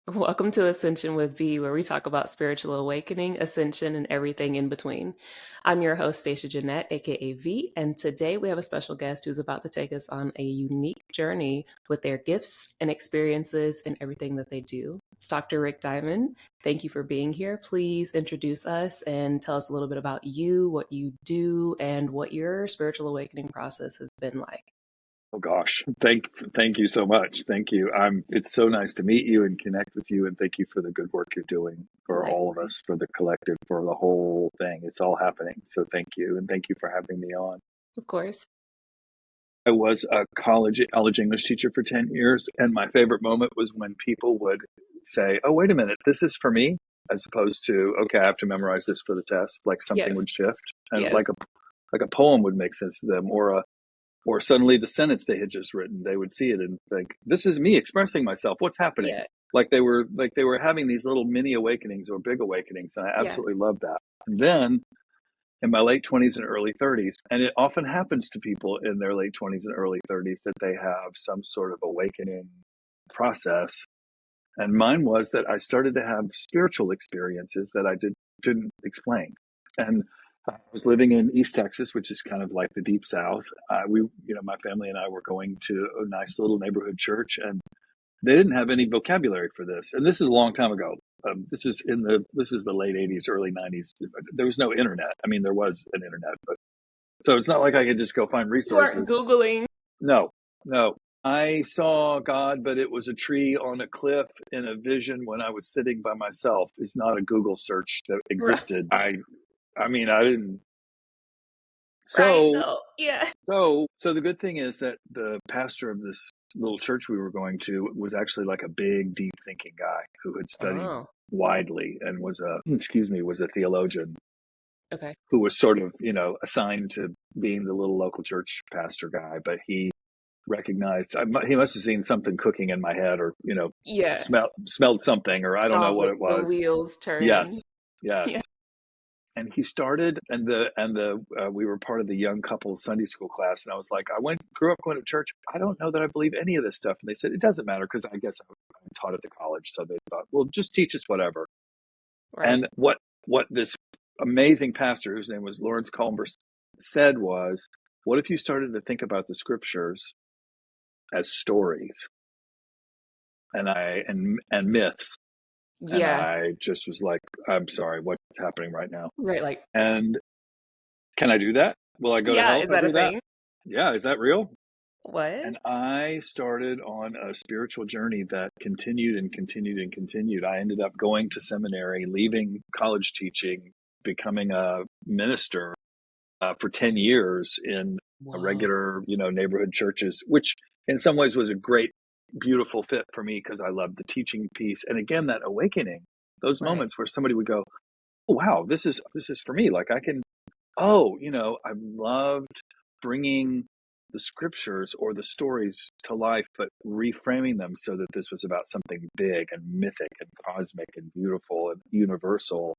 Welcome to Ascension with V, where we talk about spiritual awakening, ascension, and everything in between. I'm your host, Stashia Jeanette, aka V, and today we have a special guest who's about to take us on a unique journey with their gifts and experiences and everything that they do. Dr. Rick Diamond, thank you for being here. Please introduce us and tell us a little bit about you, what you do, and what your spiritual awakening process has been like. Oh gosh, thank you so much. Thank you. It's so nice to meet you and connect with you, and thank you for the good work you're doing for all of us, Likewise. for the collective, for the whole thing. It's all happening. So thank you, and thank you for having me on. Of course. I was a college English teacher for 10 years, and my favorite moment was when people would say, "Oh, wait a minute, this is for me," as opposed to, "Okay, I have to memorize this for the test." Like something Yes. would shift, and Yes. like a poem would make sense to them, or suddenly the sentence they had just written, they would see it and think, "This is me expressing myself. What's happening?" Yeah. Like they were having these little mini awakenings or big awakenings, and I Yeah. absolutely loved that. And then in my late 20s and early 30s, and it often happens to people in their late 20s and early 30s that they have some sort of awakening process. And mine was that I started to have spiritual experiences that I didn't explain. And I was living in East Texas, which is kind of like the deep South. My family and I were going to a nice little neighborhood church, and they didn't have any vocabulary for this. And this is a long time ago. This is the late 80s, early 90s. There was no internet. I mean, there was an internet, but so it's not like I could just go find You weren't resources. Googling. No, no. I saw God, but it was a tree on a cliff in a vision when I was sitting by myself. It's not a Google search that Right. existed. I mean, I didn't. Right. So, No. Yeah. so the good thing is that the pastor of this little church we were going to was actually like a big, deep thinking guy who had studied Oh, widely and was a theologian okay. who was sort of, assigned to being the little local church pastor guy, but he recognized he must have seen something cooking in my head, or Yeah. smelled something, or I don't know Saw what the, it the was. wheels turning. Yes, yes. Yeah. And he started, and we were part of the young couples Sunday school class, and I was like, grew up going to church. I don't know that I believe any of this stuff. And they said it doesn't matter, because I guess I taught at the college, so they thought, well, just teach us whatever. Right. And what this amazing pastor, whose name was Lawrence Culver, said was, what if you started to think about the scriptures as stories and myths? And Yeah. I just was like, I'm sorry, what's happening right now? Right. Like, And can I do that? Will I go to yeah. hell Is if I that a do that? thing? Yeah, is that real? What? And I started on a spiritual journey that continued and continued and continued. I ended up going to seminary, leaving college teaching, becoming a minister for 10 years in a Whoa. regular, neighborhood churches, which in some ways was a great, beautiful fit for me, because I loved the teaching piece. And again, that awakening, those Right. moments where somebody would go, "Oh, wow, this is for me. Like I can, oh, I loved bringing the scriptures or the stories to life, but reframing them so that this was about something big and mythic and cosmic and beautiful and universal."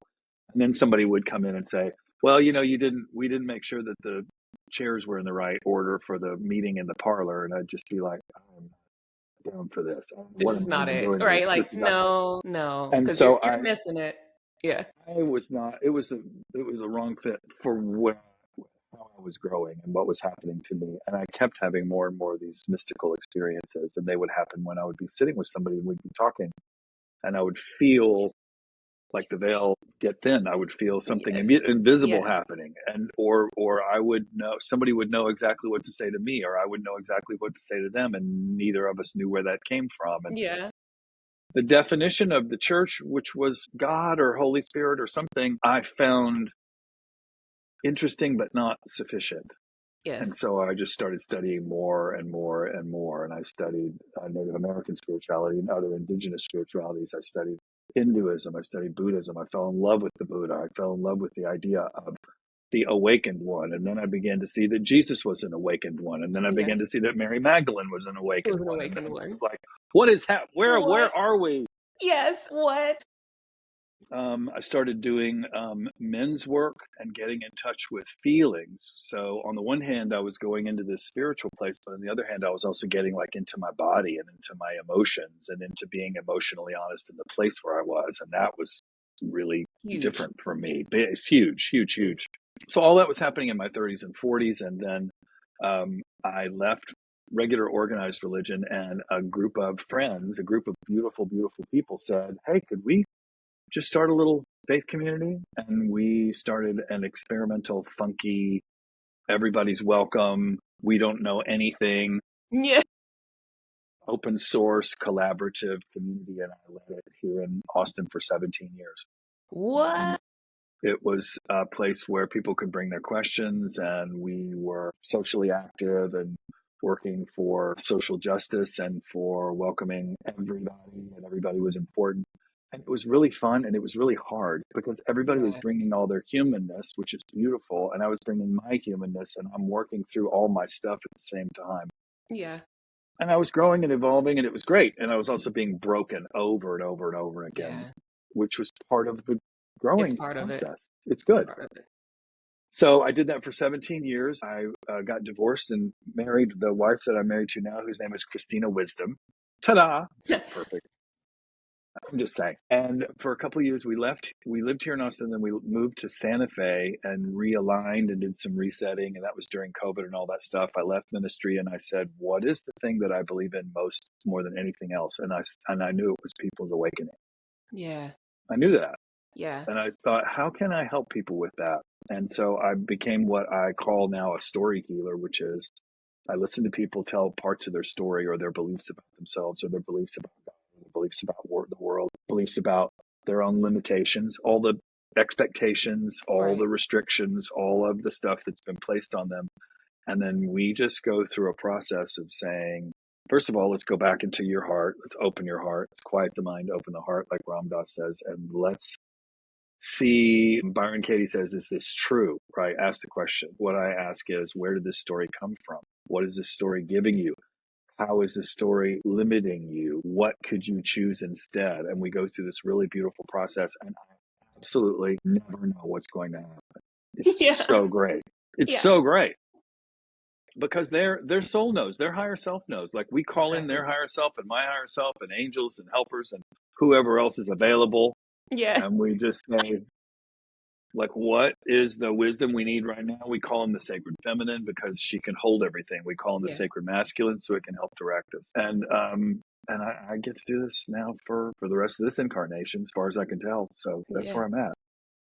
And then somebody would come in and say, "Well, we didn't make sure that the chairs were in the right order for the meeting in the parlor." And I'd just be like, "I'm not down for this. This What is am I not even it. doing here? Right. Like, This is not." no, no, And because you're so you're missing it. Yeah. I was not. It was a wrong fit for how I was growing and what was happening to me. And I kept having more and more of these mystical experiences, and they would happen when I would be sitting with somebody and we'd be talking, and I would feel like the veil get thin. I would feel something Yes. invisible Yeah. happening, and or I would know, somebody would know exactly what to say to me, or I would know exactly what to say to them, and neither of us knew where that came from. And Yeah. the definition of the church, which was God or Holy Spirit or something, I found interesting but not sufficient. And Yes. so I just started studying more and more and more. And I studied Native American spirituality and other indigenous spiritualities. I studied Hinduism. I studied Buddhism. I fell in love with the Buddha. I fell in love with the idea of the awakened one. And then I began to see that Jesus was an awakened one. And then I Yeah. began to see that Mary Magdalene was an It awakened was an one. And awakened then it one. was like, what is where What? are we? Yes. What? I started doing men's work and getting in touch with feelings. So on the one hand, I was going into this spiritual place, but on the other hand, I was also getting like into my body and into my emotions and into being emotionally honest in the place where I was. And that was really Huge. different for me. It's huge, huge, huge. So all that was happening in my 30s and 40s. And then I left regular organized religion, and a group of friends, a group of beautiful, beautiful people said, hey, could we just start a little faith community? And we started an experimental, funky, everybody's welcome, we don't know anything, Yeah. open source, collaborative community. And I led it here in Austin for 17 years. What? It was a place where people could bring their questions, and we were socially active and working for social justice and for welcoming everybody, and everybody was important. And it was really fun, and it was really hard because everybody was Yeah. bringing all their humanness, which is beautiful, and I was bringing my humanness, and I'm working through all my stuff at the same time. Yeah. And I was growing and evolving, and it was great. And I was also being broken over and over and over again, Yeah. which was part of the It's growing part of it. process. It's It's good. part of it. So I did that for 17 years. I got divorced and married the wife that I'm married to now, whose name is Christina Wisdom. Ta-da! She's perfect. I'm just saying. And for a couple of years, we lived here in Austin, then we moved to Santa Fe and realigned and did some resetting. And that was during COVID and all that stuff. I left ministry and I said, what is the thing that I believe in most, more than anything else? And I knew it was people's awakening. Yeah. I knew that. Yeah. And I thought, how can I help people with that? And so I became what I call now a story healer, which is I listen to people tell parts of their story or their beliefs about themselves or their beliefs about God, or their beliefs about the world, beliefs about their own limitations, all the expectations, all Right. the restrictions, all of the stuff that's been placed on them. And then we just go through a process of saying, first of all, let's go back into your heart. Let's open your heart. Let's quiet the mind, open the heart, like Ram Dass says, and let's see. Byron Katie says, is this true? Right? Ask the question. What I ask is, where did this story come from? What is this story giving you? How is this story limiting you? What could you choose instead? And we go through this really beautiful process, and I absolutely never know what's going to happen. It's Yeah. so great. It's Yeah. so great because their soul knows, their higher self knows. Like we call in Exactly. their higher self and my higher self and angels and helpers and whoever else is available, Yeah. and we just say, like, what is the wisdom we need right now? We call him the sacred feminine because she can hold everything. We call him the Yeah. sacred masculine so it can help direct us. And I get to do this now for the rest of this incarnation, as far as I can tell. So that's Yeah. where I'm at.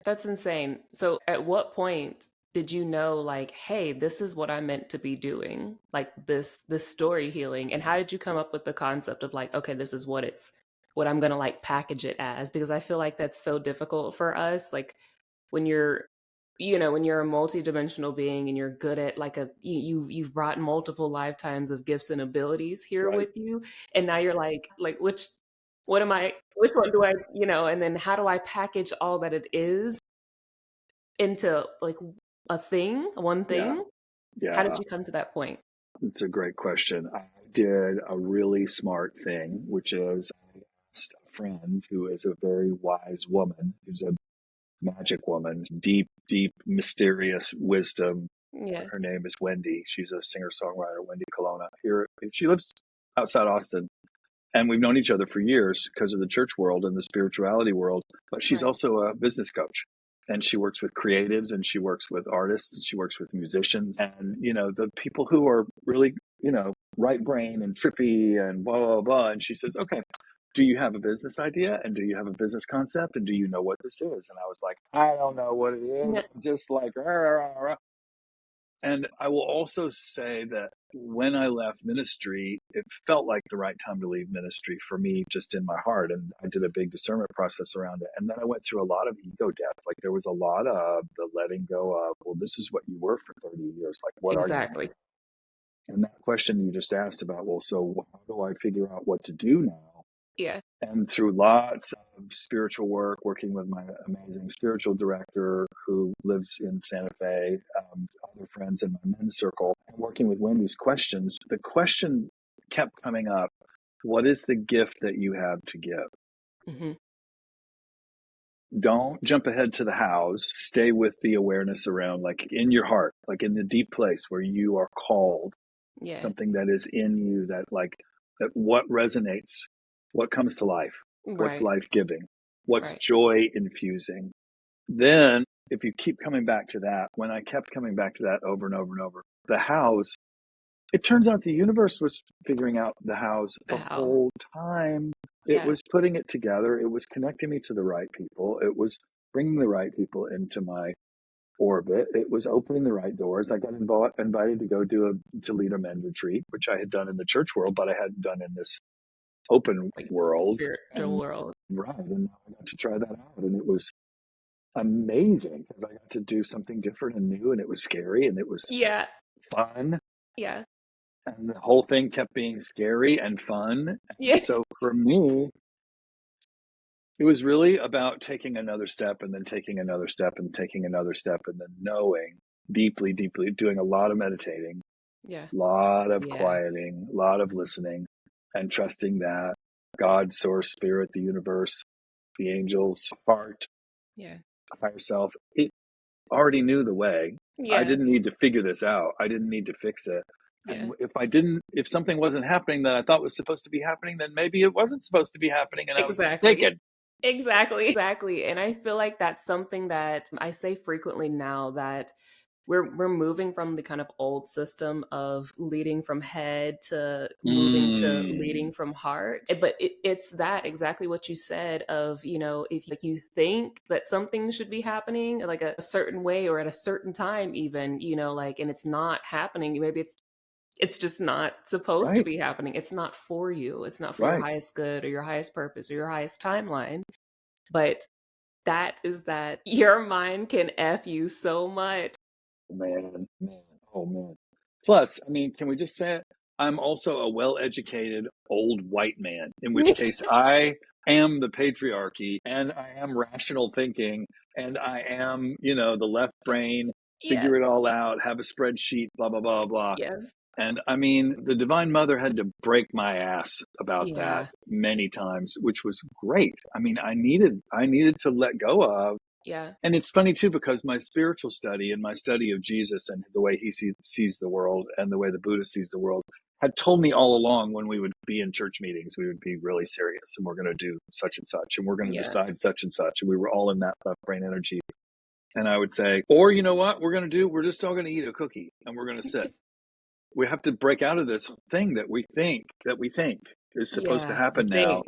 That's insane. So at what point did you know, like, hey, this is what I'm meant to be doing? Like this story healing. And how did you come up with the concept of like, okay, this is what I'm gonna like package it as? Because I feel like that's so difficult for us. Like when you're when you're a multidimensional being and you're good at like you've brought multiple lifetimes of gifts and abilities here Right. with you, and now you're like which one do I, and then how do I package all that it is into like one Yeah. thing? How did Yeah. you come to that point? It's a great question. I did a really smart thing, which is I asked a friend who is a very wise woman, who's a magic woman, deep, deep, mysterious wisdom. Yeah. Her name is Wendy. She's a singer-songwriter, Wendy Colonna. Here, she lives outside Austin, and we've known each other for years because of the church world and the spirituality world. But she's Right. also a business coach, and she works with creatives, and she works with artists, and she works with musicians, and the people who are really right brain and trippy and blah blah blah. And she says, okay, do you have a business idea, and do you have a business concept, and do you know what this is? And I was like, I don't know what it is. Yeah. I'm just like rah, rah, rah, rah. And I will also say that when I left ministry, it felt like the right time to leave ministry for me, just in my heart. And I did a big discernment process around it. And then I went through a lot of ego death. Like there was a lot of the letting go of, well, this is what you were for 30 years. Like, what are you Exactly. now? And that question you just asked about, well, so how do I figure out what to do now? Yeah. And through lots of spiritual work, working with my amazing spiritual director who lives in Santa Fe, other friends in my men's circle, and working with Wendy's questions, the question kept coming up: what is the gift that you have to give? Hmm. Don't jump ahead to the hows. Stay with the awareness around, like in your heart, like in the deep place where you are called, Yeah. something that is in you that what resonates, what comes to life, what's Right. life giving, what's Right. joy infusing. Then if you keep coming back to that, when I kept coming back to that over and over and over, the hows, it turns out the universe was figuring out the hows The the how. whole time. It Yeah. was putting it together. It was connecting me to the right people. It was bringing the right people into my orbit. It was opening the right doors. I got invited to go to lead a men's retreat, which I had done in the church world, but I hadn't done in this open Like world. spiritual And world. right, and I got to try that out, and it was amazing because I got to do something different and new, and it was scary, and it was Yeah. fun, Yeah. and the whole thing kept being scary and fun. And Yeah. so for me, it was really about taking another step and then taking another step and taking another step and then knowing deeply, deeply, doing a lot of meditating, Yeah. a lot of Yeah. quieting, a lot of listening, and trusting that God, source, spirit, the universe, the angels, heart, Yeah. higher self, it already knew the way. I Yeah. didn't need to figure this out. I didn't need to fix it. Yeah. And if something wasn't happening that I thought was supposed to be happening, then maybe it wasn't supposed to be happening and I was Exactly. mistaken. Exactly. Exactly. And I feel like that's something that I say frequently now, that we're moving from the kind of old system of leading from head to moving to Mm, leading from heart. But it's that exactly what you said of, if like you think that something should be happening like a certain way or at a certain time even, like, and it's not happening, maybe it's just not supposed to right, be happening. It's not for you. It's not for your right. highest good or your highest purpose or your highest timeline. But that is that your mind can F you so much. Man, man, oh man. Plus, I mean, can we just say it? I'm also a well-educated old white man, in which case I am the patriarchy and I am rational thinking and I am, the left brain, Yeah. figure it all out, have a spreadsheet, blah, blah, blah, blah. Yes. And I mean, the Divine Mother had to break my ass about that Yeah. many times, which was great. I mean, I needed to let go of. Yeah. And it's funny too, because my spiritual study and my study of Jesus and the way he sees the world and the way the Buddha sees the world had told me all along, when we would be in church meetings, we would be really serious and we're going to do such and such and we're going to Yeah. decide such and such. And we were all in that left brain energy. And I would say, or you know what we're going to do? We're just all going to eat a cookie and we're going to sit. We have to break out of this thing that we think is supposed to Yeah. The happen now. thing.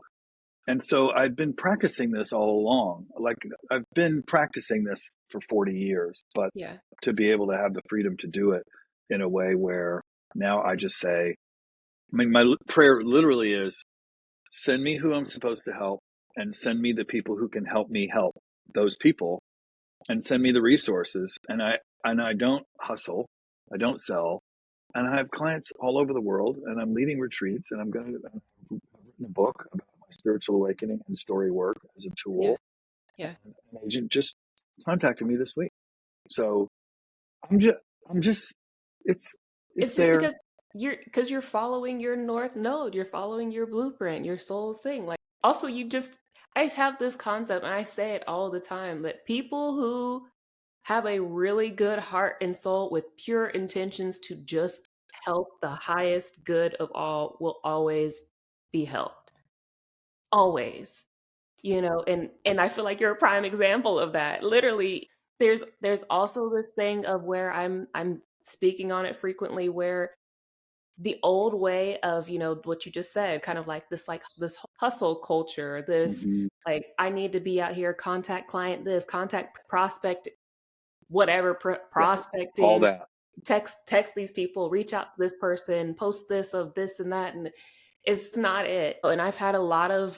And so I've been practicing this all along. Like I've been practicing this for 40 years, but Yeah. to be able to have the freedom to do it in a way where now I just say, I mean, my prayer literally is, send me who I'm supposed to help and send me the people who can help me help those people and send me the resources. And I don't hustle. I don't sell. And I have clients all over the world and I'm leading retreats and I've written a book about my spiritual awakening and story work as a Yeah. tool. And Yeah. an agent just contacted me this week. So I'm just it's It's just there. because you're following your north node, you're following your blueprint, your soul's thing. Like, also, I have this concept and I say it all the time, that people who have a really good heart and soul with pure intentions to just help the highest good of all will always be helped. Always. And I feel like you're a prime example of that. Literally, there's also this thing of where I'm speaking on it frequently, where the old way of, what you just said, kind of like this hustle culture, this, Mhm. like, I need to be out here, contact client this, contact prospect, whatever, Right. All prospecting, that. text these people, reach out to this person, post this of this and that, and it's not it. And I've had a lot of,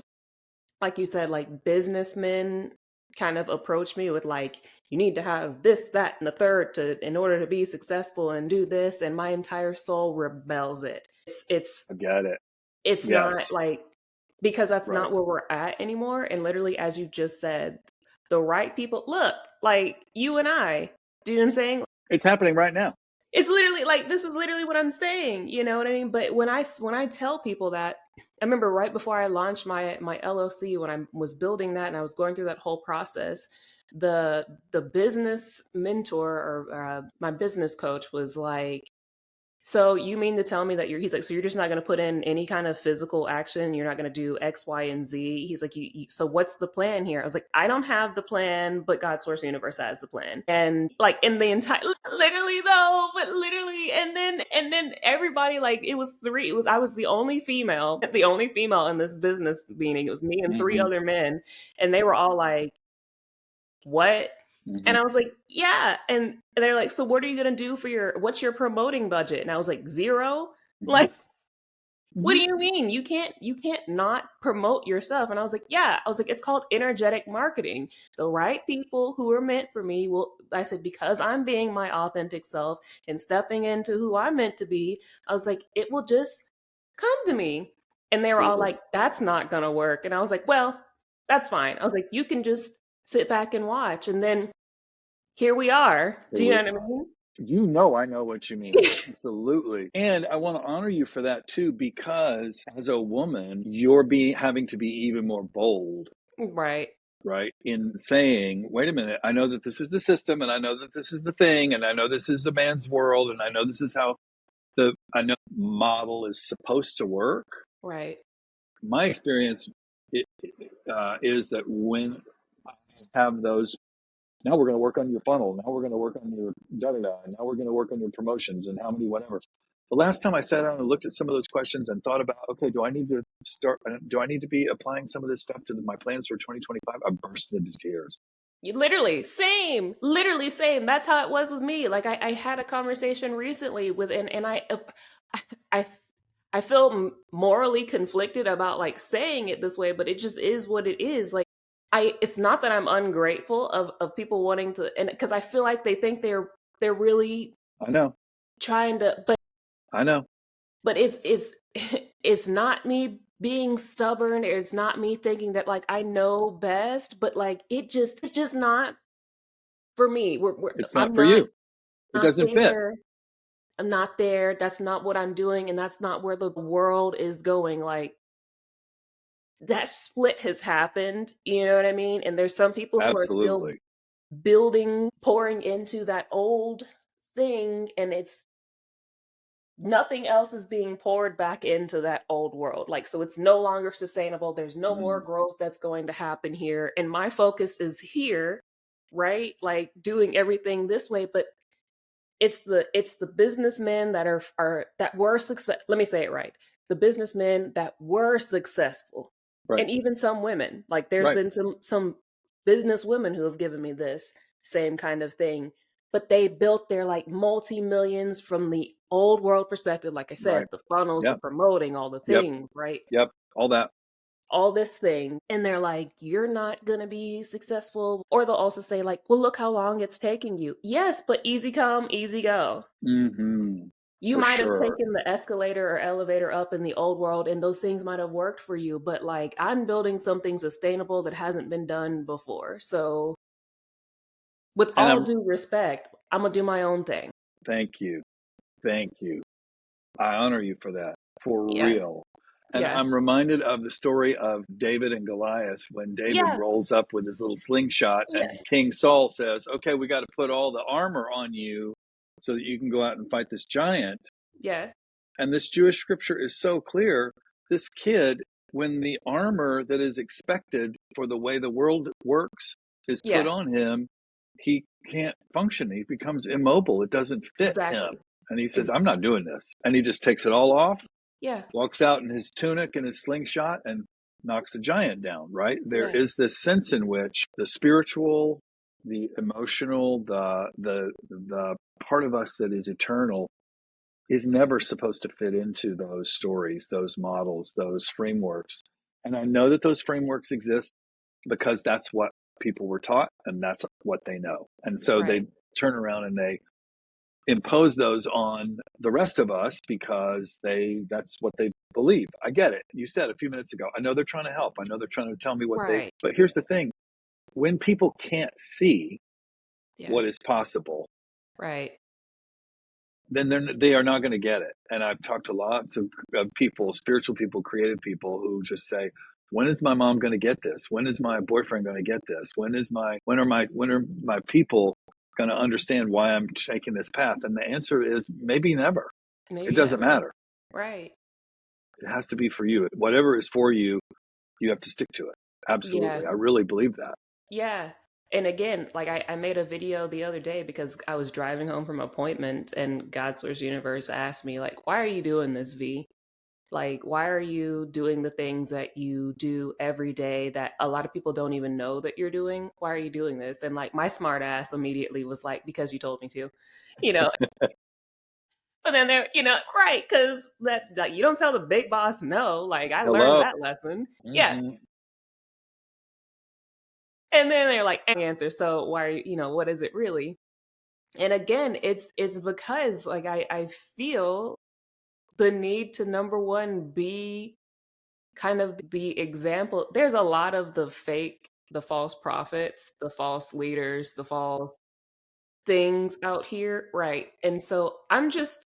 like you said, like, businessmen kind of approach me with, like, you need to have this, that, and the third to in order to be successful and do this, and my entire soul rebels it. I get it. It's not Yes. like, because that's Right. not where we're at anymore. And literally, as you just said, the right people, look, like you and I, do you know what I'm saying? It's happening right now. It's literally like, this is literally what I'm saying, you know what I mean? But when I tell people that, I remember right before I launched my LLC, when I was building that and I was going through that whole process, the business mentor, or my business coach, was like, so you mean to tell me that he's like, so you're just not going to put in any kind of physical action? You're not going to do X, Y, and Z? He's like, so what's the plan here? I was like, I don't have the plan, but God, source, universe has the plan. And like in the entire, literally though, but literally, and then everybody, like, I was the only female in this business meeting. It was me and three Mm-hmm. other men. And they were all like, what? Mm-hmm. And I was like, yeah. And they're like, so what are you going to do what's your promoting budget? And I was like, zero. Mm-hmm. Like, what Mm-hmm. do you mean? You can't not promote yourself. And I was like, yeah. I was like, it's called energetic marketing. The right people who are meant for me I said, because I'm being my authentic self and stepping into who I'm meant to be, I was like, it will just come to me. And they were all Absolutely. like, that's not going to work. And I was like, well, that's fine. I was like, you can just sit back and watch. And then here we are. Here Do you we know what I mean? I know what you mean. Absolutely. And I want to honor you for that too, because as a woman, you're having to be even more bold, Right. right? In saying, wait a minute, I know that this is the system, and I know that this is the thing, and I know this is a man's world, and I know this is how I know model is supposed to work. Right. My experience is that when I have those, now we're going to work on your funnel, now we're going to work on your da-da-da, now we're going to work on your promotions and how many whatever. The last time I sat down and looked at some of those questions and thought about, okay, do I need to be applying some of this stuff to my plans for 2025? I burst into tears. Literally same. That's how it was with me. Like I had a conversation recently with, and I, I feel morally conflicted about like saying it this way, but it just is what it is. Like it's not that I'm ungrateful of people wanting to, and because I feel like they think they're really I know. trying to, I know. but it's it's not me being stubborn. It's not me thinking that like I know best, but like it's just not for me. It's not I'm for you. It not doesn't fit. there. I'm not there. That's not what I'm doing, and that's not where the world is going. Like that split has happened. You know what I mean? And there's some people who are still Absolutely. building, pouring into that old thing, and it's nothing else is being poured back into that old world. Like, so it's no longer sustainable. There's no more Mm. growth that's going to happen here. And my focus is here, right? Like doing everything this way. But it's the businessmen that are that were success. Let me say it right. The businessmen that were successful, Right. and even some women. Like there's Right. been some business women who have given me this same kind of thing, but they built their like multi millions from the old world perspective. Like I said, Right. the funnels, the Yep. promoting, all the Yep. things, right? Yep. All that. All this thing, and they're like, you're not going to be successful. Or they'll also say like, well, look how long it's taking you. Yes, but easy come, easy go. Mm-hmm. You For might have sure. taken the escalator or elevator up in the old world, and those things might have worked for you, but like I'm building something sustainable that hasn't been done before. So with And all due respect, I'm gonna do my own thing. thank you. Thank you. I honor you for that, for Yeah. real. And Yeah. I'm reminded of the story of David and Goliath when David Yeah. rolls up with his little slingshot and Yes. King Saul says, okay, we got to put all the armor on you so that you can go out and fight this giant. Yeah. And this Jewish scripture is so clear. This kid, when the armor that is expected for the way the world works is put Yeah. on him, he can't function. He becomes immobile. It doesn't fit him. Exactly. And he says, Ex- I'm not doing this. And he just takes it all off, yeah. walks out in his tunic and his slingshot, and knocks the giant down, right? There Yeah. is this sense in which the spiritual, the emotional, the part of us that is eternal is never supposed to fit into those stories, those models, those frameworks. And I know that those frameworks exist because that's what people were taught and that's what they know. And so they Right. turn around and they impose those on the rest of us because that's what they believe. I get it. You said a few minutes ago, I know they're trying to help. I know they're trying to tell me Right. but here's the thing. When people can't see Yeah. what is possible, Right. then they are not going to get it. And I've talked to lots of people, spiritual people, creative people, who just say, when is my mom going to get this? When is my boyfriend going to get this? When are my people going to understand why I'm taking this path? And the answer is maybe never. It Maybe doesn't never. matter. Right. It has to be for you. Whatever is for you, you have to stick to it. Yeah. Absolutely. I really believe that. Yeah. And again, like I made a video the other day because I was driving home from an appointment and God Source Universe asked me, like, why are you doing this, V? Like, why are you doing the things that you do every day that a lot of people don't even know that you're doing? Why are you doing this? And like my smart ass immediately was like, because you told me to, you know. But then they're, right, because that like you don't tell the big boss no. Like I learned Hello. that lesson. Yeah. Mm-hmm. And then they're like, answer. So why are what is it really? And again, it's because like I feel the need to number one be kind of the example. There's a lot of the fake, the false prophets, the false leaders, the false things out here, right? And so I'm just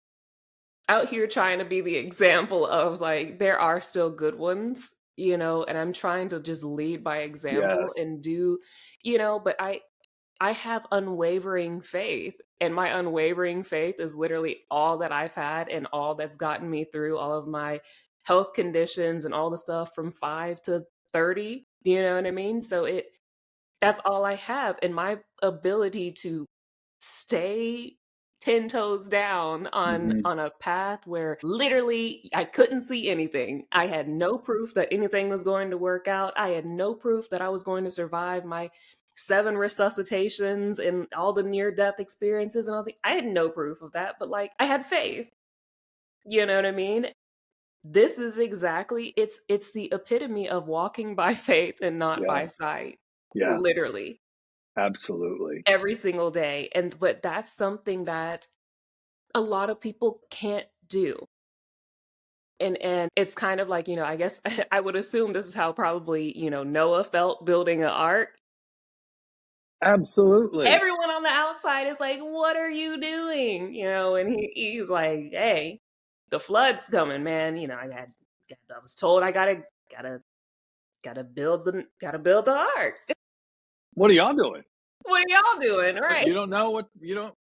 out here trying to be the example of like there are still good ones, and I'm trying to just lead by example Yes. and do, but I have unwavering faith, and my unwavering faith is literally all that I've had and all that's gotten me through all of my health conditions and all the stuff from 5 to 30, you know what I mean? So that's all I have, and my ability to stay 10 toes down on Mm-hmm. on a path where literally I couldn't see anything. I had no proof that anything was going to work out. I had no proof that I was going to survive my 7 resuscitations and all the near death experiences and all the I had no proof of that, but like I had faith. You know what I mean? This is exactly it's the epitome of walking by faith and not Yeah. by sight. Yeah. Literally Absolutely. every single day. And but that's something that a lot of people can't do. And it's kind of like, I guess I would assume this is how probably, Noah felt building an ark. Absolutely. Everyone on the outside is like, "What are you doing?" And he's like, "Hey, the flood's coming, man. I was told I gotta build the ark. What are y'all doing? What are y'all doing, right? You don't know what you don't,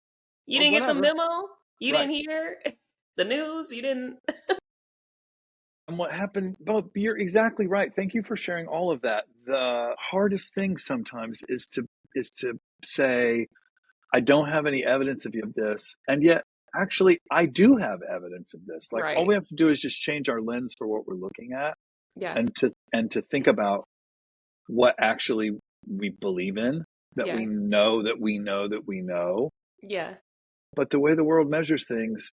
You or didn't get the whatever. memo? You Right. didn't hear the news? You didn't?" And what happened, but you're exactly right. Thank you for sharing all of that. The hardest thing sometimes is to say, I don't have any evidence of this. And yet actually I do have evidence of this. Like all Right. we have to do is just change our lens for what we're looking at, Yeah. and to think about what actually we believe in, that Yeah. we know that we know that we know. Yeah. But the way the world measures things,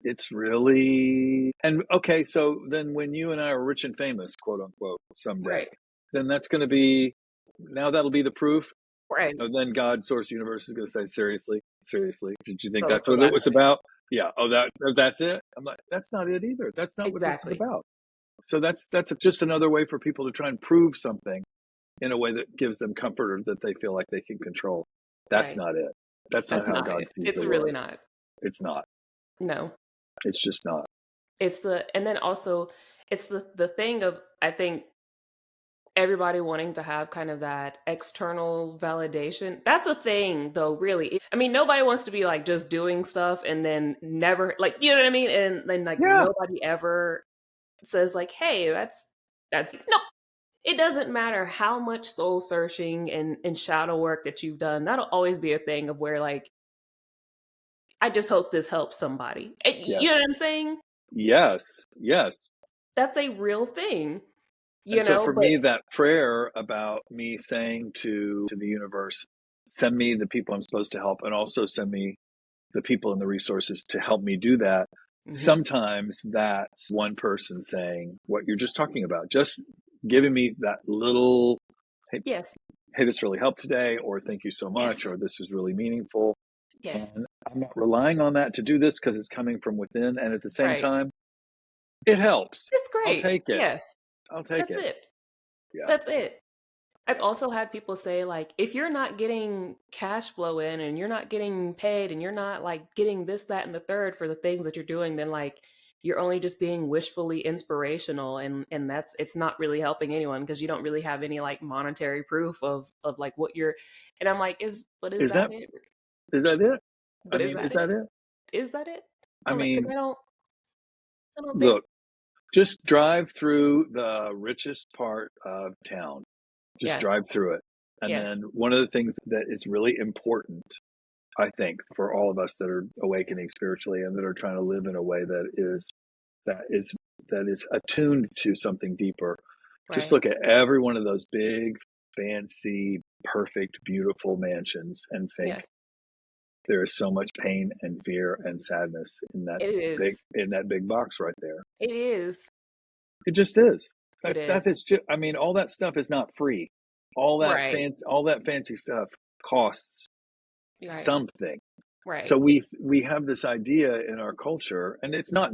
it's really, and okay, so then when you and I are rich and famous, quote unquote, someday, Right. then that's going to be, now that'll be the proof. Right. And then God, Source, Universe is going to say, seriously, did you think So that's so what it that's was it. about? Yeah. Oh, that's it. I'm like, that's not it either. That's not what this is Exactly. about. So that's just another way for people to try and prove something in a way that gives them comfort, or that they feel like they can control. That's Right. not it. That's not That's how not God it. sees It's the really world. not. It's not. No. It's just not. And then also it's the thing of I think everybody wanting to have kind of that external validation. That's a thing though, really. I mean, nobody wants to be like just doing stuff and then never like, you know what I mean? And then like Yeah. nobody ever says like, "Hey, that's no." It doesn't matter how much soul searching and shadow work that you've done. That'll always be a thing of where like I just hope this helps somebody. You know Yes. what I'm saying? Yes. Yes. That's a real thing, And so for but me, that prayer about me saying to the universe, send me the people I'm supposed to help, and also send me the people and the resources to help me do that. mhm. Sometimes that's one person saying what you're just talking about, just giving me that little, hey, Yes. hey, this really helped today, or thank you so much, Yes. or this was really meaningful. Yes. And I'm not relying on that to do this because it's coming from within. And at the same Right. time, it helps. It's I'll great. take it. Yes. I'll take That's it. it. Yeah. That's it. I've also had people say, like, if you're not getting cash flow in and you're not getting paid and you're not like getting this, that, and the third for the things that you're doing, then like you're only just being wishfully inspirational, and that's it's not really helping anyone because you don't really have any like monetary proof of like what you're, and I'm like, is Is that that it? is that it? I But is mean, that is that it? it? Is that it? I I'm like, because mean, I don't think look, just drive through the richest part of town. Just yeah, drive through it. And yeah, then one of the things that is really important, I think, for all of us that are awakening spiritually and that are trying to live in a way that is that is attuned to something deeper. Just right. look at every one of those big, fancy, perfect, beautiful mansions and think Yeah, there is so much pain and fear and sadness it is. in that big box right there. It is. It just is. It That is. is just. I mean, all that stuff is not free. Right. All that fancy stuff costs Right. something. So Right. we have this idea in our culture, and it's not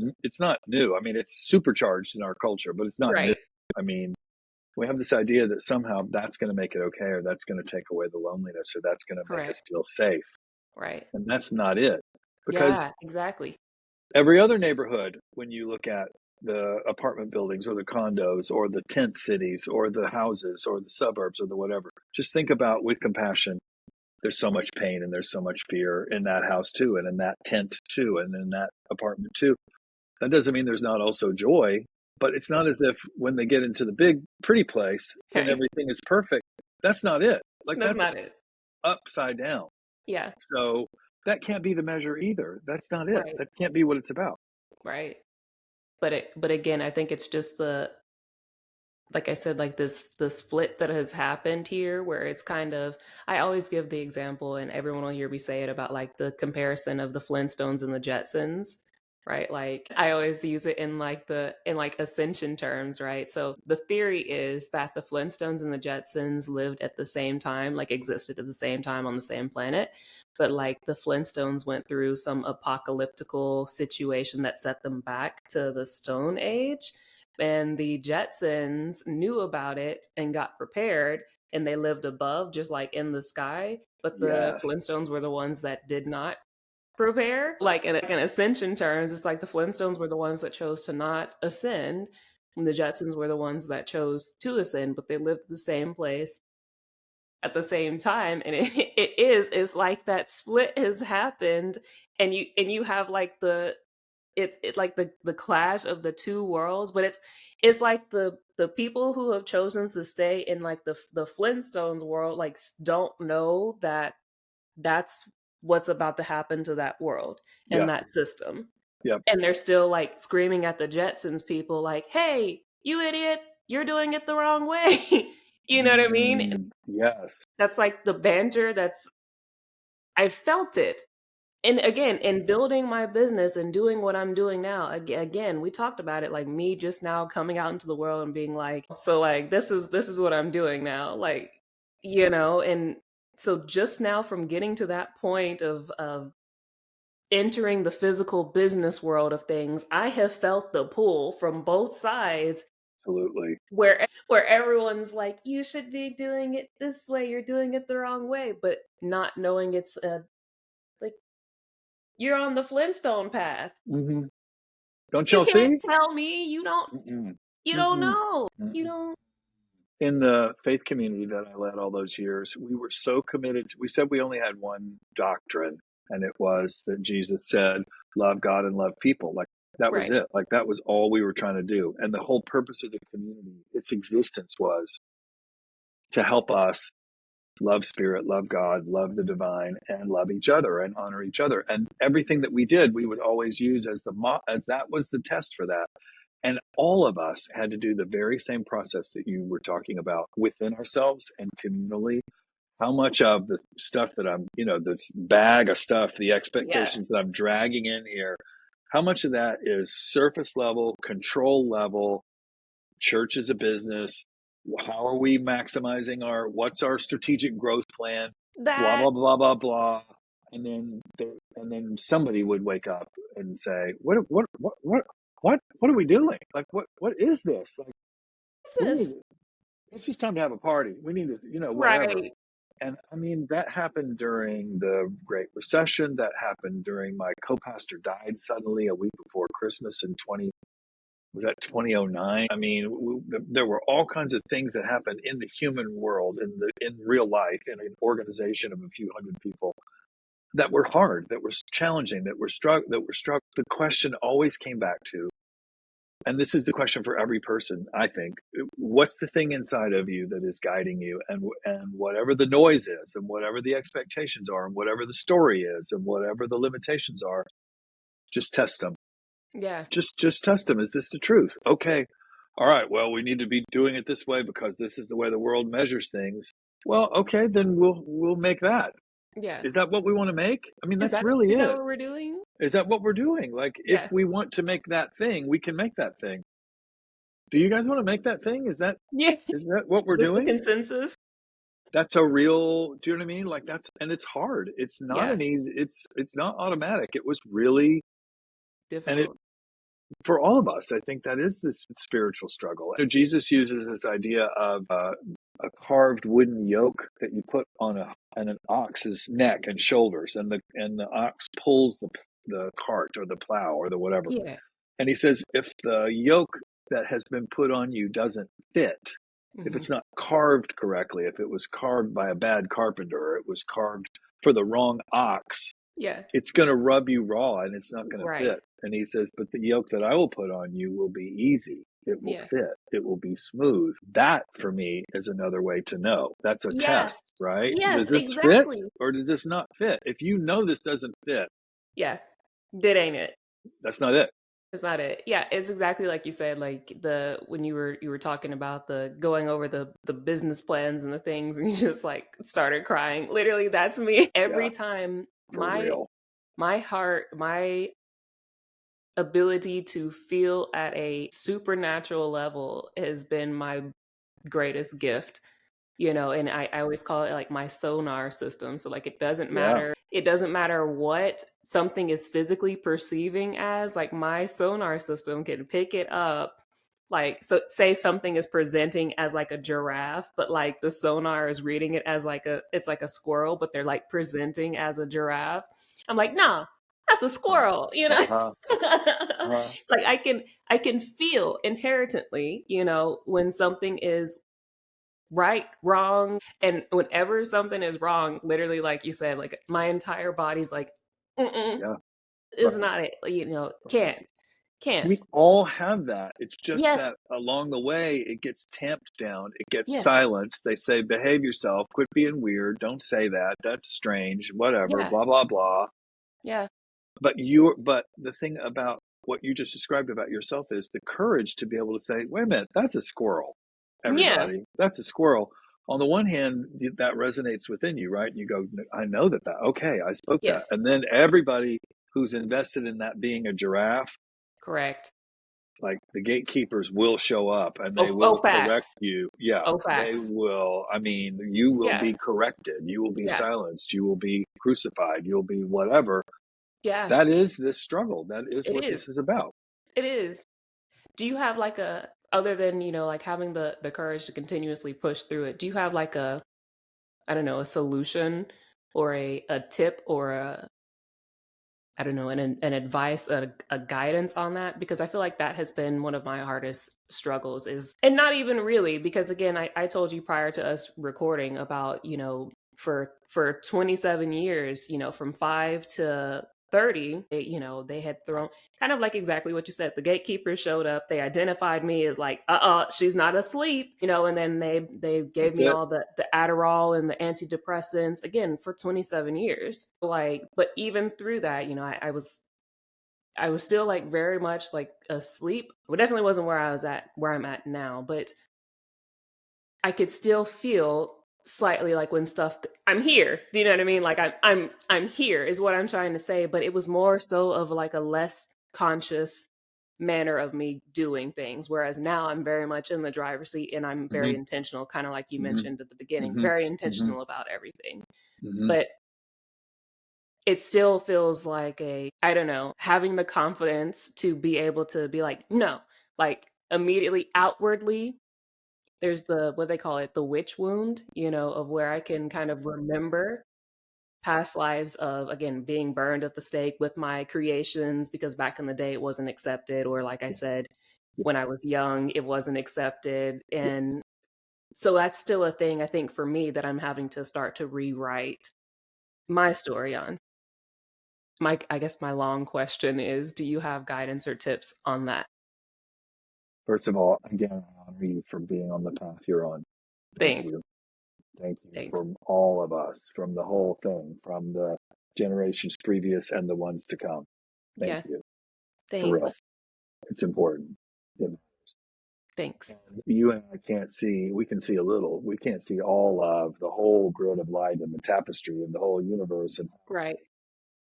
new. I mean, it's supercharged in our culture, but it's not new. Right. I mean, we have this idea that somehow that's going to make it okay, or that's going to take away the loneliness, or that's going to make us Correct. feel safe, Right. and that's not it. Because Yeah, exactly. every other neighborhood, when you look at the apartment buildings or the condos or the tent cities or the houses or the suburbs or the whatever, just think about with compassion. There's so much pain and there's so much fear in that house too, and in that tent too, and in that apartment too. That doesn't mean there's not also joy, but it's not as if when they get into the big, pretty place and Okay. everything is perfect. That's not it. Like That's that's not it. upside down. Yeah. So that can't be the measure either. That's not it. Right. That can't be what it's about. Right. But again, I think it's just the, like I said, like this the split that has happened here where it's kind of, I always give the example and everyone will hear me say it about like the comparison of the Flintstones and the Jetsons, right? Like I always use it in like the in like ascension terms, right? So the theory is that the Flintstones and the Jetsons lived at the same time, like existed at the same time on the same planet. But like the Flintstones went through some apocalyptical situation that set them back to the Stone Age, and the Jetsons knew about it and got prepared, and they lived above, just like in the sky. But the Yes. Flintstones were the ones that did not prepare. Like in ascension terms, it's like the Flintstones were the ones that chose to not ascend, and the Jetsons were the ones that chose to ascend, but they lived at the same place at the same time. And it's like that split has happened, and you have like it like the clash of the two worlds, but it's like the people who have chosen to stay in like the Flintstones world like don't know that that's what's about to happen to that world and Yeah. that system, Yep. and they're still like screaming at the Jetsons people like, hey, you idiot, you're doing it the wrong way. You know what I mean? And Yes. that's like the banter that's, I felt it. And again, in building my business and doing what I'm doing now, again, we talked about it, like me just now coming out into the world and being like, so like this is what I'm doing now, like, and so just now from getting to that point of entering the physical business world of things, I have felt the pull from both sides Absolutely. where everyone's like, you should be doing it this way, you're doing it the wrong way, but not knowing it's a, like, you're on the Flintstone path. Hmm. Don't You y'all can't see? tell me Mm-mm. you don't Mm-mm. know. You Mm-mm. don't. In the faith community that I led all those years, we were so committed. We said we only had one doctrine, and it was that Jesus said, love God and love people. Like that was Right. it. Like that was all we were trying to do. And the whole purpose of the community, its existence was to help us love spirit, love God, love the divine, and love each other and honor each other. And everything that we did, we would always use as as that was the test for that. And all of us had to do the very same process that you were talking about within ourselves and communally. How much of the stuff that I'm, this bag of stuff, the Yeah. expectations that I'm dragging in here, how much of that is surface level, control level, church as a business? How are we maximizing what's our strategic growth plan? Blah, That blah, blah, blah, blah. And then somebody would wake up and say, what are we doing? Like, what is this? Like, is we this. need, it's just time to have a party. We need to, whatever. Right. And I mean, that happened during the Great Recession. That happened during my co-pastor died suddenly a week before Christmas in 20, was that 2009? I mean, there were all kinds of things that happened in the human world, in real life, in an organization of a few hundred people that were hard, that were challenging, that were struck. The question always came back to, and this is the question for every person, I think, what's the thing inside of you that is guiding you? And whatever the noise is, and whatever the expectations are, and whatever the story is, and whatever the limitations are, just test them. Yeah. Just test them. Is this the truth? Okay. All right. Well, we need to be doing it this way because this is the way the world measures things. Well, okay, then we'll make that. Yeah. Is that what we want to make? I mean, Is that's that really is that it. what we're doing? Is that what we're doing? Like, if Yeah. we want to make that thing, we can make that thing. Do you guys want to make that thing? Is that Yeah. what Is we're this the doing? consensus? That's a real, do you know what I mean? Like, and it's hard. It's not Yeah. an easy, it's not automatic. It was really, and it, Difficult. for all of us, I think that is this spiritual struggle. Jesus uses this idea of a carved wooden yoke that you put on an ox's neck and shoulders, and the ox pulls the cart or the plow or the whatever. Yeah. And he says, if the yoke that has been put on you doesn't fit, if Mm-hmm. it's not carved correctly, if it was carved by a bad carpenter, or it was carved for the wrong ox, Yeah. it's going to rub you raw and it's not going to Right. fit. And he says, but the yoke that I will put on you will be easy. It will Yeah. fit. It will be smooth. That, for me, is another way to know. That's a Yeah. test, right? Yes, Does this fit exactly. or does this not fit? If you know this doesn't fit, Yeah. That ain't it. that's not it. It's not it. Yeah, it's exactly like you said, like when you were talking about the going over the business plans and the things and you just like started crying. Literally, that's me. Yeah, Every time for my real. my heart, my ability to feel at a supernatural level has been my greatest gift, and I always call it like my sonar system. So like Yeah. it doesn't matter what something is physically perceiving as, like my sonar system can pick it up. Like, so say something is presenting as like a giraffe, but like the sonar is reading it as like it's like a squirrel, but they're like presenting as a giraffe. I'm like, nah, that's a Uh, squirrel, uh, uh, like I can feel inherently, when something is right, wrong. And whenever something is wrong, literally, like you said, like my entire body's like, mm-mm, yeah, it's right, not it. right. Can't. We all have that. It's just Yes, that along the way, it gets tamped down. It gets yes, silenced. They say, behave yourself, quit being weird, don't say that, that's strange, whatever, yeah, blah, blah, blah. yeah, But the thing about what you just described about yourself is the courage to be able to say, wait a minute, that's a squirrel, yeah, everybody. That's a squirrel. On the one hand, that resonates within you, right? And you go, I know that, okay, I spoke that. yes, And then everybody who's invested in that being a giraffe, correct. like the gatekeepers will show up and Oh, they oh, will correct facts. you. Yeah, Oh, they facts. will. I mean, you will Yeah, be corrected. You will be yeah, silenced. You will be crucified. You'll be whatever. yeah. That is this struggle. That is It what is. this is about. It is. Do you have like other than, like having the courage to continuously push through it, do you have like I don't know, a solution or a tip or I don't know, an advice, a guidance on that? Because I feel like that has been one of my hardest struggles and not even really, because again, I told you prior to us recording about, for 27 years, from 5 to 30, they had thrown kind of like exactly what you said. The gatekeepers showed up. They identified me as like, she's not asleep, and then they gave That's me it. all the Adderall and the antidepressants again for 27 years. Like, but even through that, I was still like very much like asleep. Well, definitely wasn't where I'm at now, but I could still feel slightly like when stuff I'm here. Do you know what I mean? Like I'm here is what I'm trying to say, but it was more so of like a less conscious manner of me doing things, whereas now I'm very much in the driver's seat and I'm very Mm-hmm. intentional, kind of like you Mm-hmm. mentioned at the beginning, Mm-hmm. very Mm-hmm. intentional about everything. Mm-hmm. But it still feels like I don't know, having the confidence to be able to be like, no, like immediately outwardly there's the, what they call it, the witch wound, of where I can kind of remember past lives of, again, being burned at the stake with my creations, because back in the day it wasn't accepted, or like I said, when I was young it wasn't accepted. And so that's still a thing, I think, for me, that I'm having to start to rewrite my story on. I guess my long question is, do you have guidance or tips on that? First of all, again, I honor you for being on the path you're on. Thank Thanks. you. Thank you Thanks. from all of us, from the whole thing, from the generations previous and the ones to come. Thank Yeah. you. For real. Thanks. It's important. It matters. Thanks. And you and I can't see, we can see a little. We can't see all of the whole grid of light and the tapestry of the whole universe. And Right.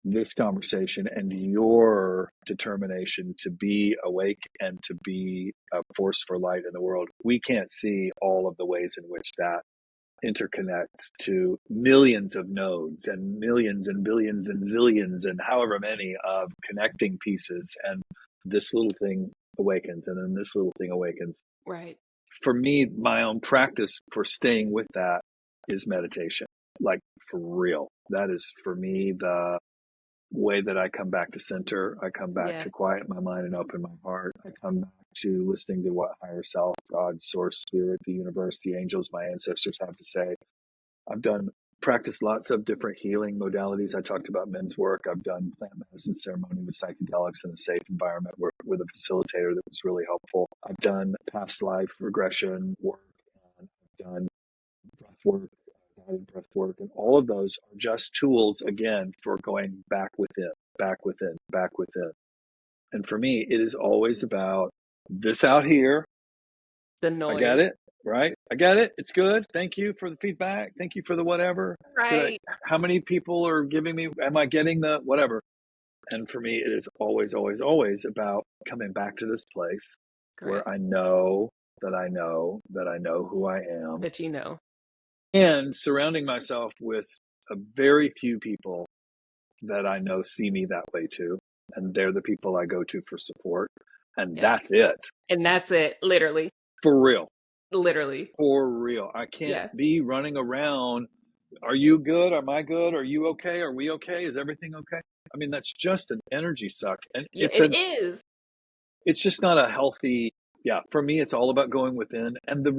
this conversation and your determination to be awake and to be a force for light in the world, we can't see all of the ways in which that interconnects to millions of nodes and millions and billions and zillions and however many of connecting pieces. And this little thing awakens, and then this little thing awakens. Right. For me, my own practice for staying with that is meditation. Like, for real. That is, for me, the way that I come back to center. I come back Yeah. to quiet my mind and open my heart. I come back to listening to what higher self, God, source, spirit, the universe, the angels, my ancestors have to say. I've practiced lots of different healing modalities. I talked about men's work. I've done plant medicine ceremony with psychedelics in a safe environment with a facilitator that was really helpful. I've done past life regression work, and I've done breath work, guided breath work, and all of those are just tools, again, for going back within, back within, back within. And for me, it is always about this out here. The I get noise. it, right? I get it. It's good. Thank you for the feedback. Thank you for the whatever. Right. How many people are giving me, am I getting the whatever? And for me, it is always, always, always about coming back to this place Great. where I know that I know that I know who I am, That you know. and surrounding myself with a very few people that I know see me that way too. And they're the people I go to for support. And Yeah. that's it. And that's it. Literally. For real. Literally. For real. I can't Yeah. be running around. Are you good? Am I good? Are you okay? Are we okay? Is everything okay? I mean, that's just an energy suck. And Yeah, it is. it's just not a healthy, yeah, for me, it's all about going within, and the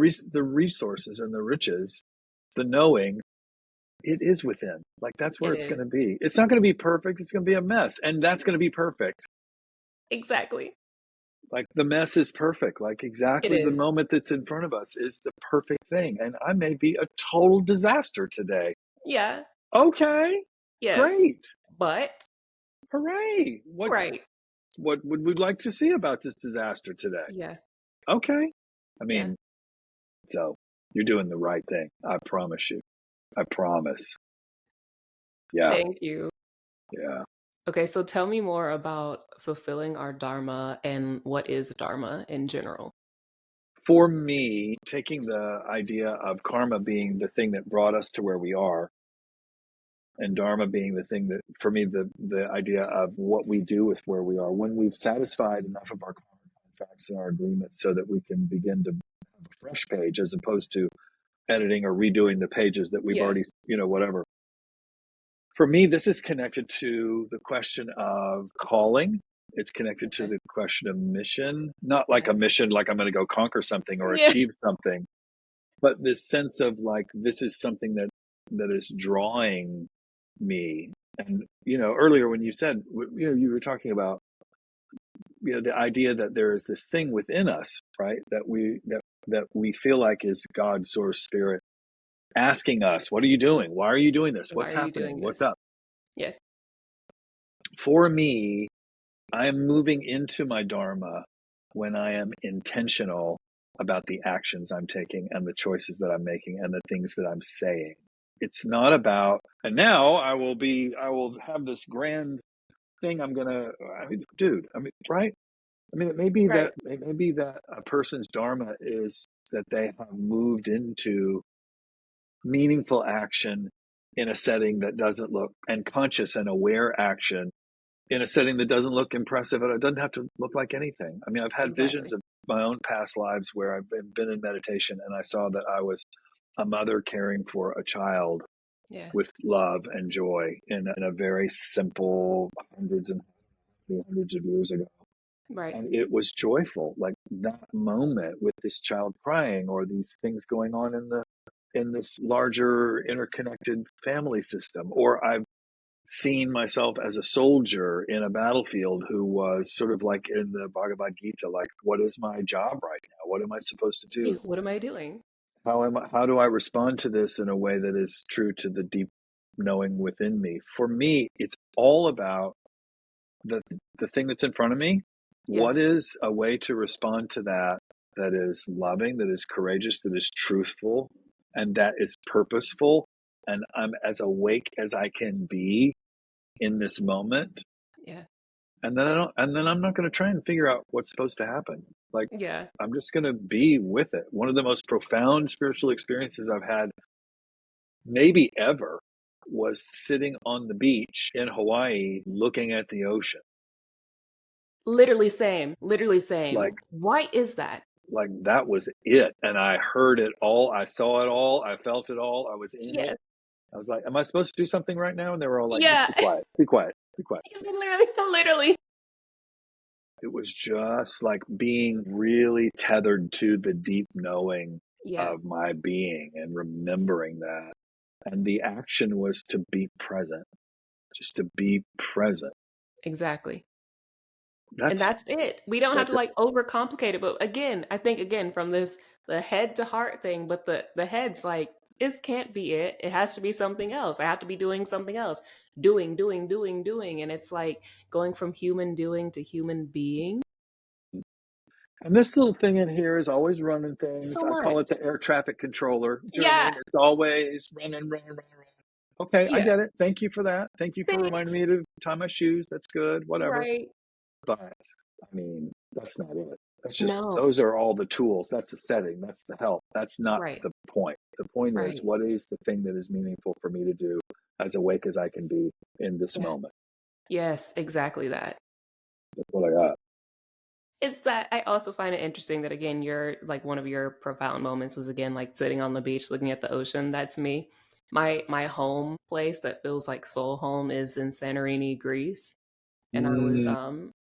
resources and the riches, the knowing, it is within. Like, that's where It it's is. going to be. It's not going to be perfect. It's going to be a mess. And that's going to be perfect. Exactly. Like, the mess is perfect. Like, It exactly the is. moment that's in front of us is the perfect thing. And I may be a total disaster today. Yeah. Okay, Yes. great. But Hooray. right. What would we like to see about this disaster today? Yeah. Okay. I Yeah. mean, so you're doing the right thing. I promise you. I promise. Yeah. Thank you. Yeah. Okay, so tell me more about fulfilling our dharma and what is dharma in general. For me, taking the idea of karma being the thing that brought us to where we are, and dharma being the thing that, for me, the idea of what we do with where we are when we've satisfied enough of our karma contracts and our agreements so that we can begin to have a fresh page as opposed to editing or redoing the pages that we've Yeah. already, whatever. For me, this is connected to the question of calling. It's connected to Okay. the question of mission, not Yeah. like a mission, like I'm going to go conquer something or Yeah. achieve something, but this sense of like, this is something that is drawing me. And, earlier when you said, you were talking about, the idea that there is this thing within us, right? That we feel like is God, source, spirit, asking us, what are you doing? Why are you doing this? Why What's are you happening? doing What's this? up? Yeah. For me, I am moving into my dharma when I am intentional about the actions I'm taking and the choices that I'm making and the things that I'm saying. It's not about, and now I will have this grand thing dude, right? It may be Right. that a person's dharma is that they have moved into meaningful action in a setting that doesn't look, and conscious and aware action in a setting that doesn't look impressive, and it doesn't have to look like anything. I've had visions Exactly. of my own past lives where I've been in meditation, and I saw that I was a mother caring for a child Yeah. with love and joy in a very simple hundreds of years ago. Right. And it was joyful, like that moment with this child crying or these things going on in this larger interconnected family system. Or I've seen myself as a soldier in a battlefield who was sort of like in the Bhagavad Gita, like, what is my job right now? What am I supposed to Yeah. do? What am I doing? How do I respond to this in a way that is true to the deep knowing within me? For me, it's all about the the thing that's in front of me. What Yes. is a way to respond to that that is loving, that is courageous, that is truthful, and that is purposeful, and I'm as awake as I can be in this moment. Yeah. And then I'm not going to try and figure out what's supposed to happen. Like, Yeah. I'm just going to be with it. One of the most profound spiritual experiences I've had maybe ever was sitting on the beach in Hawaii looking at the ocean. Literally same. Literally same. Like Why is that? like that was it. And I heard it all, I saw it all, I felt it all, I was in it. Yes. I was like, am I supposed to do something right now? And they were all like, just Yeah. be quiet, be quiet, be quiet. Literally. Literally. It was just like being really tethered to the deep knowing Yeah. of my being and remembering that. And the action was to be present, just to be present. Exactly. And That's that's it. We don't have to that's it. like overcomplicate it. But again, I think again from this the head to heart thing, but the head's like, this can't be it. It has to be something else. I have to be doing something else. Doing. And it's like going from human doing to human being. And this little thing in here is always running things. So I call it much. the air traffic controller. Do you know what I Yeah. mean? It's always running. Okay, I Yeah. get it. Thank you for that. Thank you for reminding Thanks. me to tie my shoes. That's good. Whatever. Right. But I mean, that's not it. That's just, No. those are all the tools. That's the setting. That's the help. That's not Right. the point. The point is, Right. what is the thing that is meaningful for me to do as awake as I can be in this Yeah. moment? Yes, exactly that. That's what I got. It's that I also find it interesting that again, your like one of your profound moments was again like sitting on the beach looking at the ocean. That's me. My home place that feels like soul home is in Santorini, Greece. And Mm,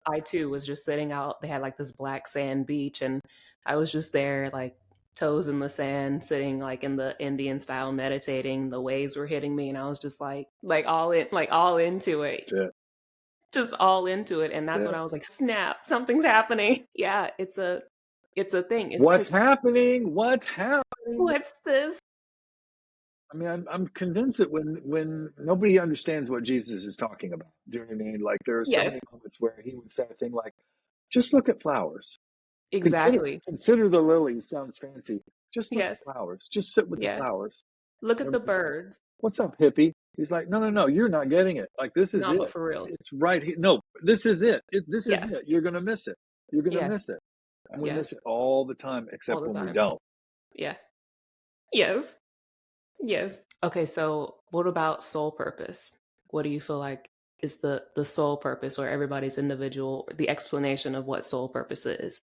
I too was just sitting out. They had like this black sand beach and I was just there like toes in the sand, sitting like in the Indian style meditating. The waves were hitting me and I was just like all into it, that's it. just all into it. And That's that's when it. I was like, snap, something's happening. Yeah, it's a thing. It's What's because happening? What's happening? what's this? I mean, I'm convinced that when nobody understands what Jesus is talking about, do you know what I mean? Like there are so Yes, many moments where he would say a thing like, just look at flowers. exactly. Consider the lilies. Sounds fancy. Just look at Yes, flowers. Just sit with the yeah. flowers. Look And at the everybody's like, birds. "What's up, hippie?" He's like, "No, no, no. You're not getting it. Like this is No, but it. for real. It's right here. No, this is it. This is Yeah. it. You're gonna miss it. You're gonna Yes. miss it." And we miss Yes. it all the time, All except the when we time. don't. Yeah. Yes. Yes. Okay, so what about soul purpose? What do you feel like is the soul purpose or everybody's individual the explanation of what soul purpose is?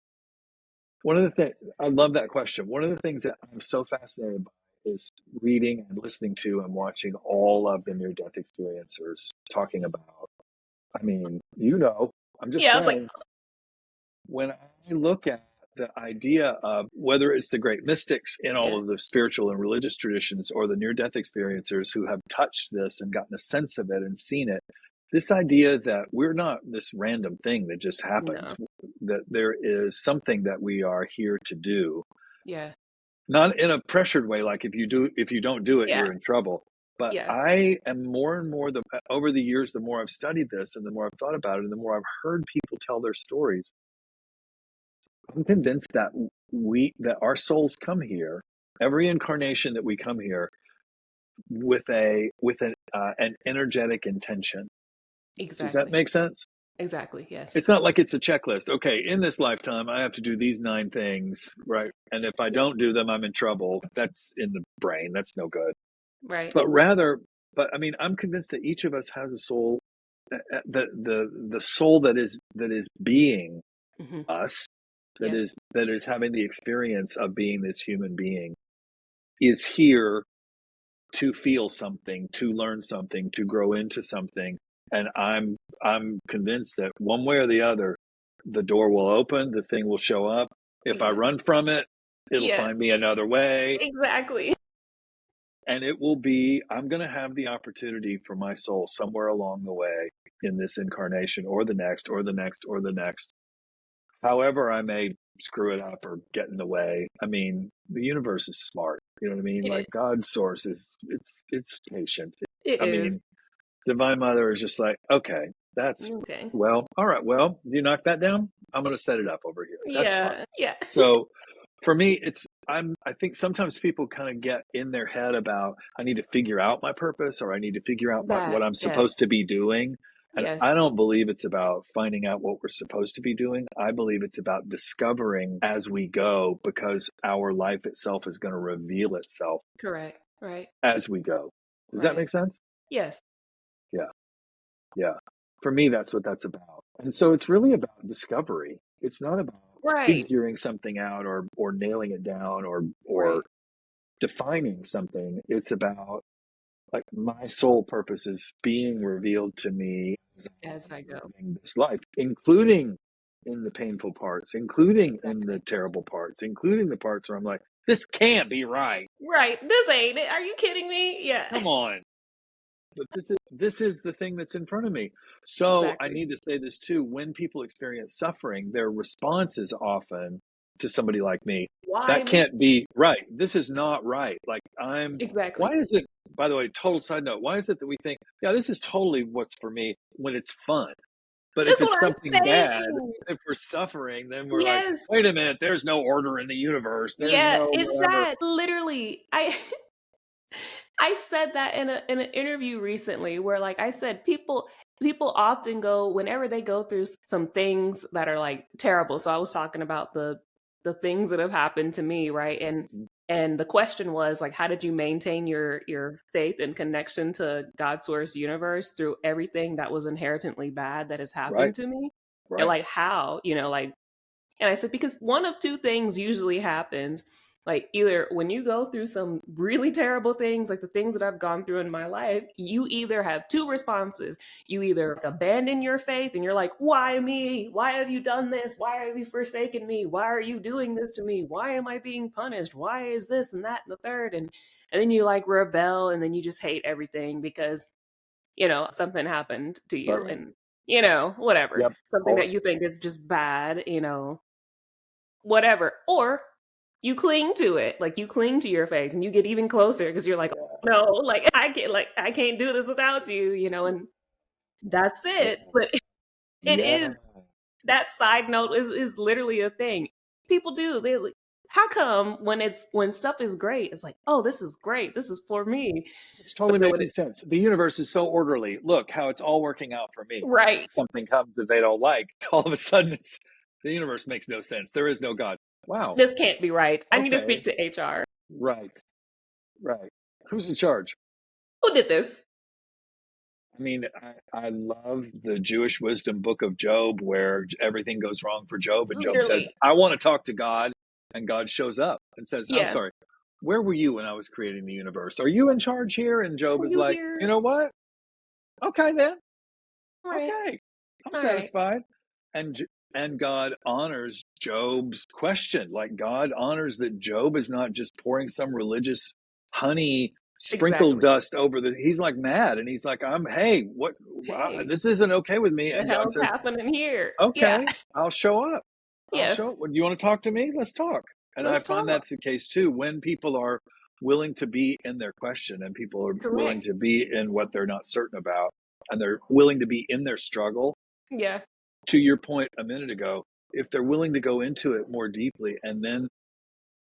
One of the things I love that question. One of the things that I'm so fascinated by is reading and listening to and watching all of the near-death experiencers talking about. I mean, I'm just Yeah, I was like, saying, when I look at the idea of whether it's the great mystics in all yeah, of the spiritual and religious traditions or the near-death experiencers who have touched this and gotten a sense of it and seen it, this idea that we're not this random thing that just happens, no. that there is something that we are here to do, Yeah. not in a pressured way, like if you don't do it, Yeah. you're in trouble. But Yeah. I am more and more over the years, the more I've studied this and the more I've thought about it and the more I've heard people tell their stories, I'm convinced that that our souls come here, every incarnation that we come here with an energetic intention. Does that Exactly. make sense? Exactly. Yes. It's not like it's a checklist. Okay, in this lifetime, I have to do these 9 things, right? And if I Yeah. don't do them, I'm in trouble. That's in the brain. That's no good. Right. But rather, but I mean, I'm convinced that each of us has a soul, the soul that is being Hmm. us, Yes. that is having the experience of being this human being, is here to feel something, to learn something, to grow into something. And I'm convinced that one way or the other, the door will open, the thing will show up. If I Yeah. run from it, it'll Yeah. find me another way. Exactly. And it will be, I'm going to have the opportunity for my soul somewhere along the way in this incarnation or the next or the next or the next. However, I may screw it up or get in the way. I mean, the universe is smart. You know what I mean? It Like is. God's source is, it's patient. It I is. mean, Divine Mother is just like, okay, that's, Okay. well, all right, well, you knock that down. I'm going to set it up over here. That's fine. Yeah. Yeah. So for me, I think sometimes people kind of get in their head about, I need to figure out my purpose, or I need to figure out what That. I'm Yes. supposed to be doing. And Yes. I don't believe it's about finding out what we're supposed to be doing. I believe it's about discovering as we go, because our life itself is going to reveal itself Correct. Right. as we go. Does that Right. make sense? Yes. Yeah. Yeah. For me, that's what that's about. And so it's really about discovery. It's not about Right. figuring something out, or nailing it down, or Right. defining something. It's about, like, my soul purpose is being revealed to me as As I I'm go. living this life, including in the painful parts, including in the Exactly. terrible parts, including the parts where I'm like, this can't be right. Right. This ain't it. Are you kidding me? Yeah. Come on. But this is the thing that's in front of me. So I Exactly. need to say this too. When people experience suffering, their response is often, to somebody like me, Why that me? can't be right. This is not right. Like, why Exactly. is it, by the way, total side note, why is it that we think, yeah, this is totally what's for me when it's fun? But if That's it's what something I'm bad, saying. if we're suffering, then we're like, Yes. wait a minute, there's no order in the universe. There's Yeah. no It's whatever. that literally. I said that in an interview recently where, like, I said, people often go whenever they go through some things that are like terrible. So I was talking about the things that have happened to me, right? And the question was like, how did you maintain your faith and connection to God's source universe through everything that was inherently bad that has Right, happened to me? And right. like how, like, and I said, because one of two things usually happens. Like, either when you go through some really terrible things, like the things that I've gone through in my life, you either have two responses. You either abandon your faith and you're like, why me? Why have you done this? Why have you forsaken me? Why are you doing this to me? Why am I being punished? Why is this and that and the third? And then you like rebel, and then you just hate everything because, something happened to you, Right. and, whatever. Yep. Something that Always. you think is just bad, whatever. Or you cling to it, like you cling to your faith and you get even closer because you're like, Yeah. no, like I can't do this without you, and that's Yeah. it. But it Yeah. is, that side note is literally a thing. People do. They like, how come when stuff is great, it's like, oh, this is great. This is for me. It's But totally then when making it, sense. The universe is so orderly. Look how it's all working out for me. And then right, something comes that they don't like. All of a sudden, the universe makes no sense. There is no God. Wow. this can't be right. I need to Okay. speak to HR. Right. Right. Who's in charge? Who did this? I mean, I love the Jewish wisdom book of Job, where everything goes wrong for Job. And Job says, Literally. I want to talk to God. And God shows up and says, I'm Yeah. sorry, where were you when I was creating the universe? Are you in charge here? And Job Were is you like, you here? know what? Okay, then. All right. Okay, I'm All right. satisfied. And and God honors Job's question. Like, God honors that Job is not just pouring some religious honey sprinkle Exactly. dust over the. He's like mad, and he's like, hey, what? Hey, This isn't okay with me. the And God hell's says, happening here? Yeah. okay, I'll show up. I'll Yes. show up. You want to talk to me? Let's talk. And I Let's find talk. that's the case too. When people are willing to be in their question, and people are willing Correct. to be in what they're not certain about, and they're willing to be in their struggle, Yeah. to your point a minute ago, if they're willing to go into it more deeply, and then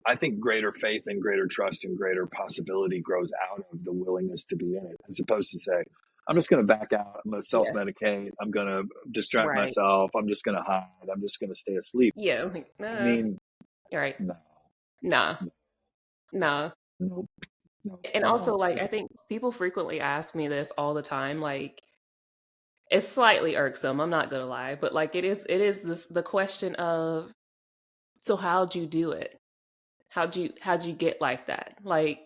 I think greater faith and greater trust and greater possibility grows out of the willingness to be in it, as opposed to say, I'm just going to back out. I'm going to self Yes. medicate. I'm going to distract Right. myself. I'm just going to hide. I'm just going to stay asleep. Yeah. I'm like, I nah. mean, You're right. no, Nah. no, Nah. no, no, And I also, don't. like, I think people frequently ask me this all the time. Like, it's slightly irksome. I'm not gonna lie, but like, it is this the question of So how'd you do it? How'd you get like that? Like,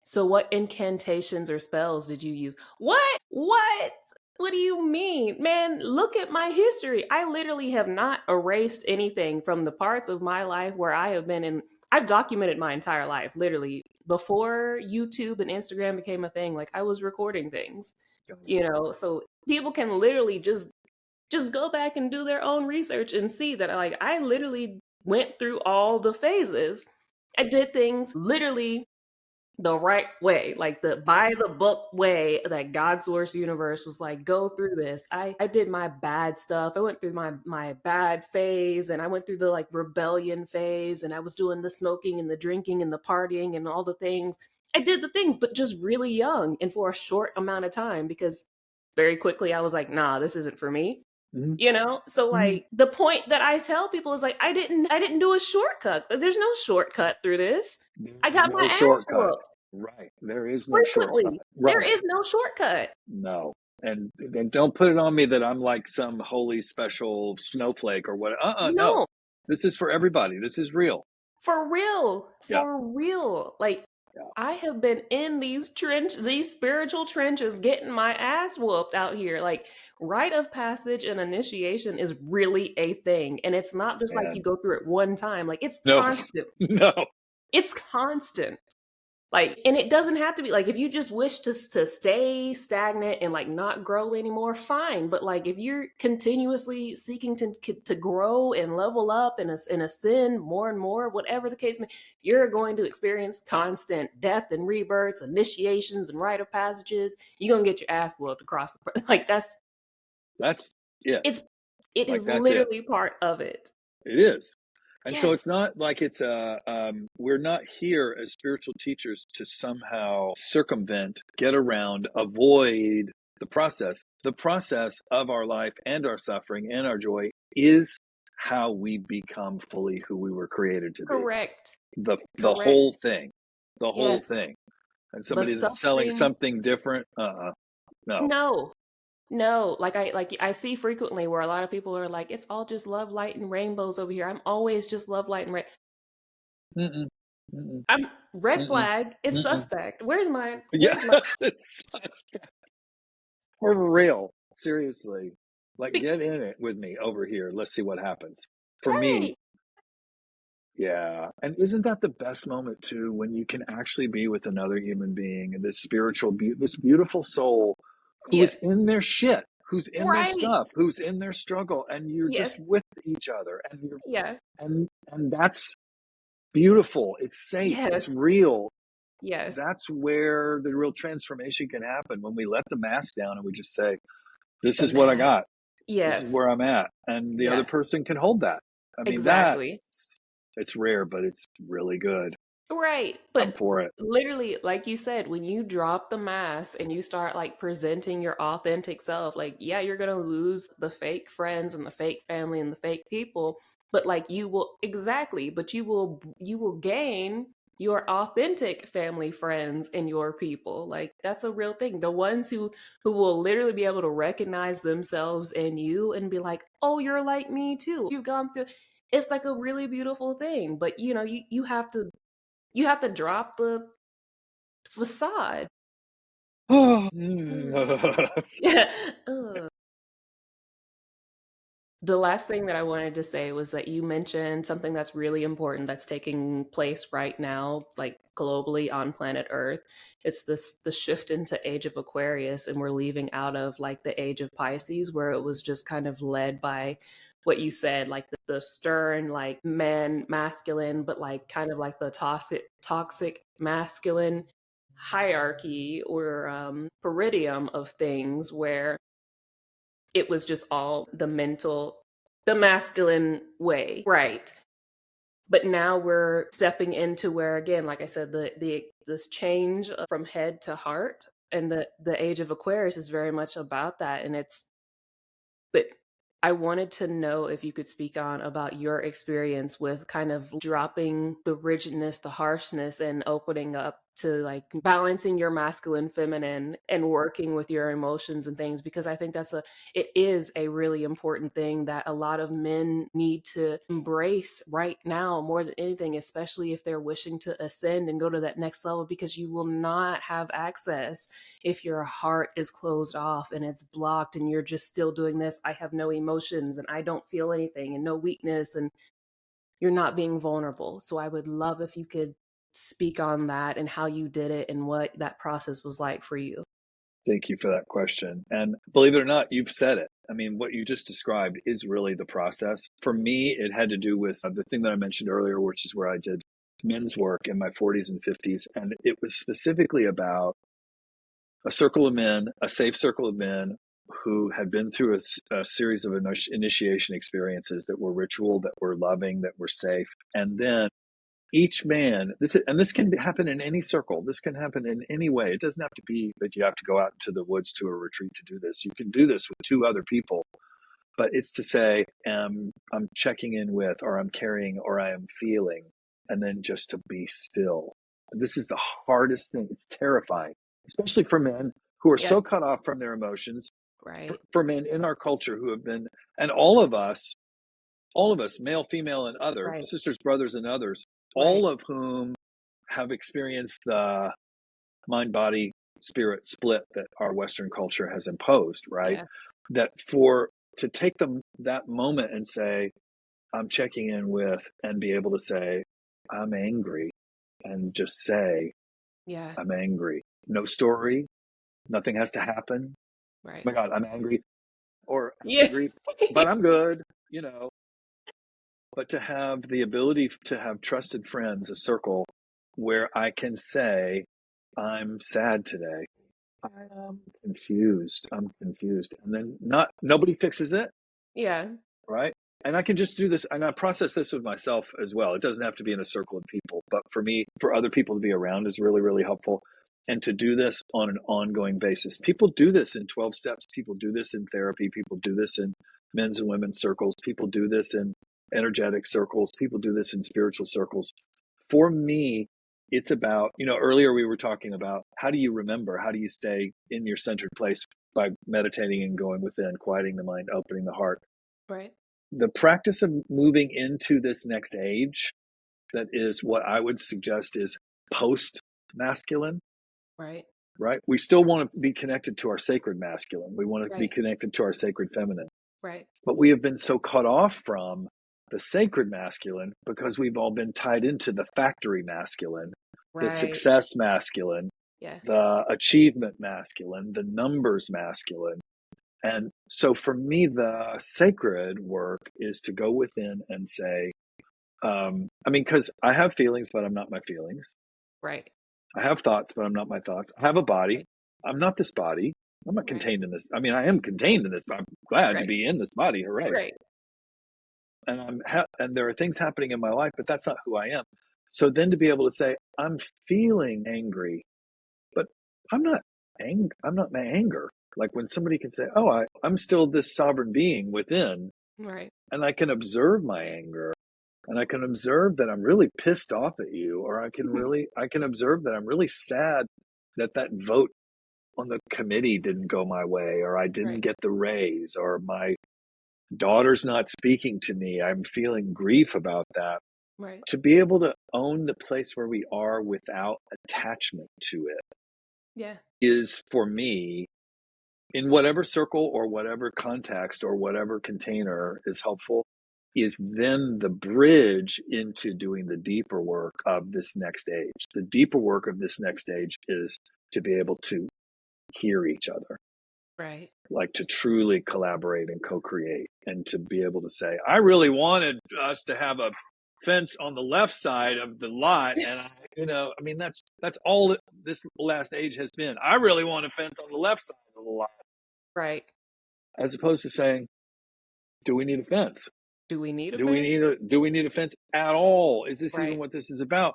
so what incantations or spells did you use? What? What? What do you mean? Man, look at my history. I literally have not erased anything from the parts of my life where I have been in. I've documented my entire life, literally. Before YouTube and Instagram became a thing, like I was recording things, so people can literally just go back and do their own research and see that like I literally went through all the phases. I did things literally the right way, like the by the book way that God source universe was like, go through this. I did my bad stuff. I went through my bad phase, and I went through the like rebellion phase, and I was doing the smoking and the drinking and the partying and all the things. I did the things, but just really young and for a short amount of time, because very quickly I was like, nah, this isn't for me. Mhm. So Mhm. like the point that I tell people is like, I didn't do a shortcut. There's no shortcut through this. I There's got my no ass shortcut. whooped Right. There is no shortcut. frequently. There Right. is no shortcut. No. And don't put it on me that I'm like some holy special snowflake or what. No. No, This is for everybody. This is real. for real, Yeah. for real. Like Yeah. I have been in these spiritual trenches, getting my ass whooped out here. Like rite of passage and initiation is really a thing, and it's not just like you And go through it one time. Like it's no, constant. no. It's constant. Like, and it doesn't have to be like if you just wish to stay stagnant and like not grow anymore, fine. But like if you're continuously seeking to grow and level up and ascend more and more, whatever the case may, you're going to experience constant death and rebirths, initiations and rite of passages. You're gonna get your ass whooped across the like That's it. it's it Like is that's it. literally part of it. It is. And so Yes, it's not like it's we're not here as spiritual teachers to somehow circumvent, get around, avoid the process. The process of our life and our suffering and our joy is how we become fully who we were created to be. correct, The whole correct. thing. The whole Yes, thing. And the somebody that's selling suffering. something different, no. No, no, like I see frequently where a lot of people are like, it's all just love, light, and rainbows over here. I'm always just love, light, and rain. Mm-mm. Mm-mm. I'm red Mm-mm. flag is Mm-mm. suspect. Where's my Yeah, where's my it's for real. Seriously. Like, be- get in it with me over here. Let's see what happens. For me, right? yeah. And isn't that the best moment too, when you can actually be with another human being and this this beautiful soul who Yeah, is in their shit, who's in their right. stuff, who's in their struggle, and you're just Yes, with each other, and yeah, and that's beautiful. It's safe. It's yes, real. yes. That's where the real transformation can happen, when we let the mask down and we just say, this The is what I mask. got. This is Yes, where I'm at. And the other yeah, person can hold that. I mean, exactly. it's rare, but it's really good. Right. I'm But for it. literally, like you said, when you drop the mask and you start like presenting your authentic self, like, yeah, you're going to lose the fake friends and the fake family and the fake people, but like you will exactly, but you will gain your authentic family, friends and your people. Like that's a real thing. The ones who will literally be able to recognize themselves in you and be like, "Oh, you're like me too. You've gone through." It's like a really beautiful thing, but you have to drop the facade. Yeah. Ugh. The last thing that I wanted to say was that you mentioned something that's really important that's taking place right now, like globally on planet Earth. It's the shift into Age of Aquarius, and we're leaving out of like the Age of Pisces, where it was just kind of led by what you said, like the stern, like man, masculine, but like kind of like the toxic masculine hierarchy or peridium of things where it was just all the masculine way. Right. But now we're stepping into where, again, like I said, this change from head to heart. And the Age of Aquarius is very much about that. And but I wanted to know if you could speak on about your experience with kind of dropping the rigidness, the harshness, and opening up to like balancing your masculine feminine and working with your emotions and things, because I think it is a really important thing that a lot of men need to embrace right now more than anything, especially if they're wishing to ascend and go to that next level, because you will not have access if your heart is closed off and it's blocked and you're just still doing this, I have no emotions and I don't feel anything and no weakness, and you're not being vulnerable. So I would love if you could speak on that and how you did it and what that process was like for you. Thank you for that question. And believe it or not, you've said it. I mean, what you just described is really the process. For me, it had to do with the thing that I mentioned earlier, which is where I did men's work in my 40s and 50s. And it was specifically about a circle of men, a safe circle of men who had been through a series of initiation experiences that were ritual, that were loving, that were safe. And then each man, this can happen in any circle. This can happen in any way. It doesn't have to be that you have to go out into the woods to a retreat to do this. You can do this with two other people, but it's to say, I'm checking in with, or I'm carrying, or I am feeling, and then just to be still. This is the hardest thing. It's terrifying, especially for men who are Yeah. so cut off from their emotions, Right. for men in our culture who have been, and all of us, male, female, and other, Right. sisters, brothers, and others, Right. all of whom have experienced the mind, body, spirit split that our Western culture has imposed, right? Yeah. That to take that moment and say, I'm checking in with, and be able to say, I'm angry, and just say, Yeah. I'm angry. No story, nothing has to happen. Oh Right. my God, I'm angry, or I'm Yeah. angry, but I'm good, you know. But to have the ability to have trusted friends, a circle where I can say, I'm sad today. I am confused. I'm confused. And then nobody fixes it, Yeah. right? And I can just do this, and I process this with myself as well. It doesn't have to be in a circle of people, but for me, for other people to be around is really, really helpful. And to do this on an ongoing basis. People do this in 12 steps. People do this in therapy. People do this in men's and women's circles. People do this in energetic circles. People do this in spiritual circles. For me, it's about, earlier we were talking about how do you remember? How do you stay in your centered place by meditating and going within, quieting the mind, opening the heart? Right. The practice of moving into this next age, that is what I would suggest is post masculine, Right. right? We still want to be connected to our sacred masculine. We want to be Right. connected to our sacred feminine. Right. But we have been so cut off from the sacred masculine because we've all been tied into the factory masculine, the Right. success masculine, Yeah. the achievement masculine, the numbers masculine. And so for me, the sacred work is to go within and say, because I have feelings, but I'm not my feelings. Right. I have thoughts, but I'm not my thoughts. I have a body. Right. I'm not this body. I'm not Right. contained in this. I mean, I am contained in this. I'm glad to Right. be in this body. Hooray. Right. And and there are things happening in my life, but that's not who I am. So then to be able to say, I'm feeling angry, but I'm not I'm not my anger. Like when somebody can say, oh, I'm still this sovereign being within, Right. and I can observe my anger, and I can observe that I'm really pissed off at you, or I can observe that I'm really sad that vote on the committee didn't go my way, or I didn't Right. get the raise, or my daughter's not speaking to me. I'm feeling grief about that. Right. To be able to own the place where we are without attachment to it Yeah. is, for me, in whatever circle or whatever context or whatever container is helpful, is then the bridge into doing the deeper work of this next age. The deeper work of this next age is to be able to hear each other, Right. like to truly collaborate and co-create, and to be able to say, I really wanted us to have a fence on the left side of the lot, and that's all this last age has been. I really want a fence on the left side of the lot, Right. as opposed to saying, do we need a fence? Do we need a Do we fan? need a fence at all? Is this even Right. what this is about?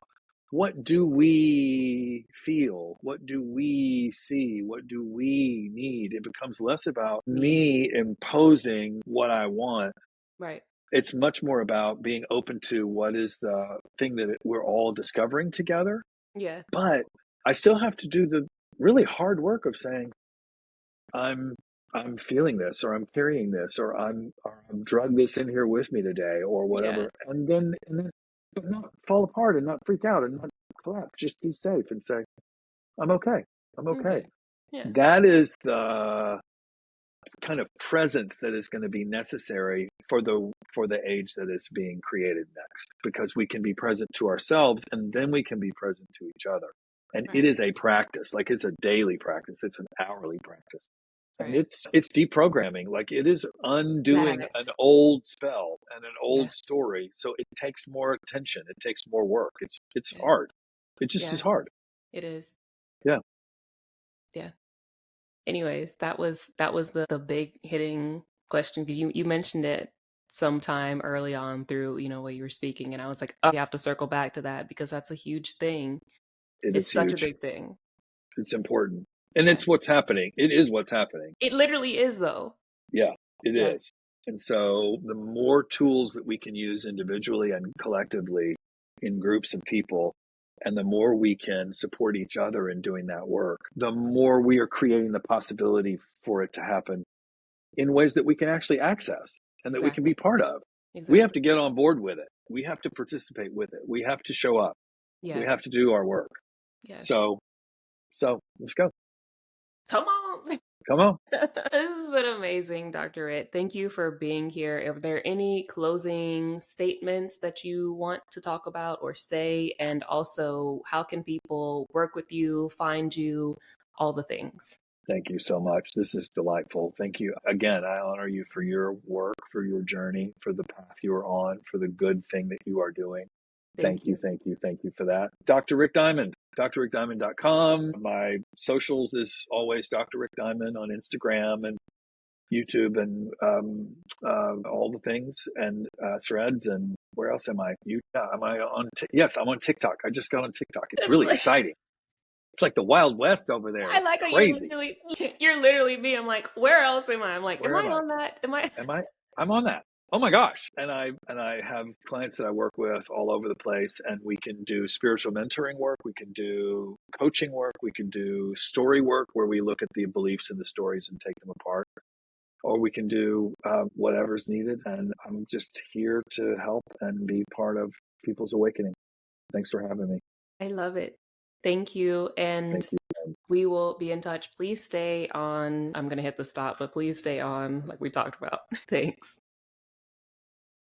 What do we feel? What do we see? What do we need? It becomes less about Need. me imposing what I want. Right. It's much more about being open to what is the thing that we're all discovering together. Yeah. But I still have to do the really hard work of saying, I'm I'm feeling this, or I'm carrying this, or I'm drug this in here with me today, or Yeah. whatever. And then but not fall apart and not freak out and not collapse. Just be safe and say, I'm okay. I'm okay. Okay. Yeah. That is the kind of presence that is going to be necessary for the age that is being created next, because we can be present to ourselves and then we can be present to each other. And it Right. is a practice, like it's a daily practice, it's an hourly practice. And Right. it's deprogramming, like it is undoing That. an old spell and an Yeah. old story. So it takes more attention, it takes more work. It's Yeah. hard. It just is Yeah. hard. It is. Yeah. Yeah. Anyways, that was the big hitting question, because you mentioned it sometime early on through, what you were speaking, and I was like, oh, you have to circle back to that because that's a huge thing. It is It's such a huge. big thing. It's important. And Yeah. it's what's happening. It is what's happening. It literally is though. Yeah, it Yeah. is. And so the more tools that we can use individually and collectively in groups of people, and the more we can support each other in doing that work, the more we are creating the possibility for it to happen in ways that we can actually access and that we can be Exactly. part of. We have Exactly. to get on board with it. We have to participate with it. We have to show up. We have Yes. to do our work. Yes. So, so let's go. Come on. Come on. This has been amazing, Dr. Ritt. Thank you for being here. Are there any closing statements that you want to talk about or say? And also, how can people work with you, find you, all the things? Thank you so much. This is delightful. Thank you. Again, I honor you for your work, for your journey, for the path you are on, for the good thing that you are doing. Thank Thank you, you. thank you, thank you for that. Dr. Rick Diamond, drrickdiamond.com. My socials is always Dr. Rick Diamond on Instagram and YouTube and all the things and threads. And where else am I? Am I on? Yes, I'm on TikTok. I just got on TikTok. It's It's really like, exciting. It's like the Wild West over there. I It's like how crazy. you're literally me. I'm like, where else am I? I'm like, am Where I am I? on that? Am I? Am I? I'm on that. Oh my gosh. And I have clients that I work with all over the place, and we can do spiritual mentoring work, we can do coaching work, we can do story work where we look at the beliefs in the stories and take them apart, or we can do whatever's needed. And I'm just here to help and be part of people's awakening. Thanks for having me. I love it. Thank you. And Thank you. we will be in touch. Please stay on. I'm going to hit the stop, but please stay on like we talked about. Thanks.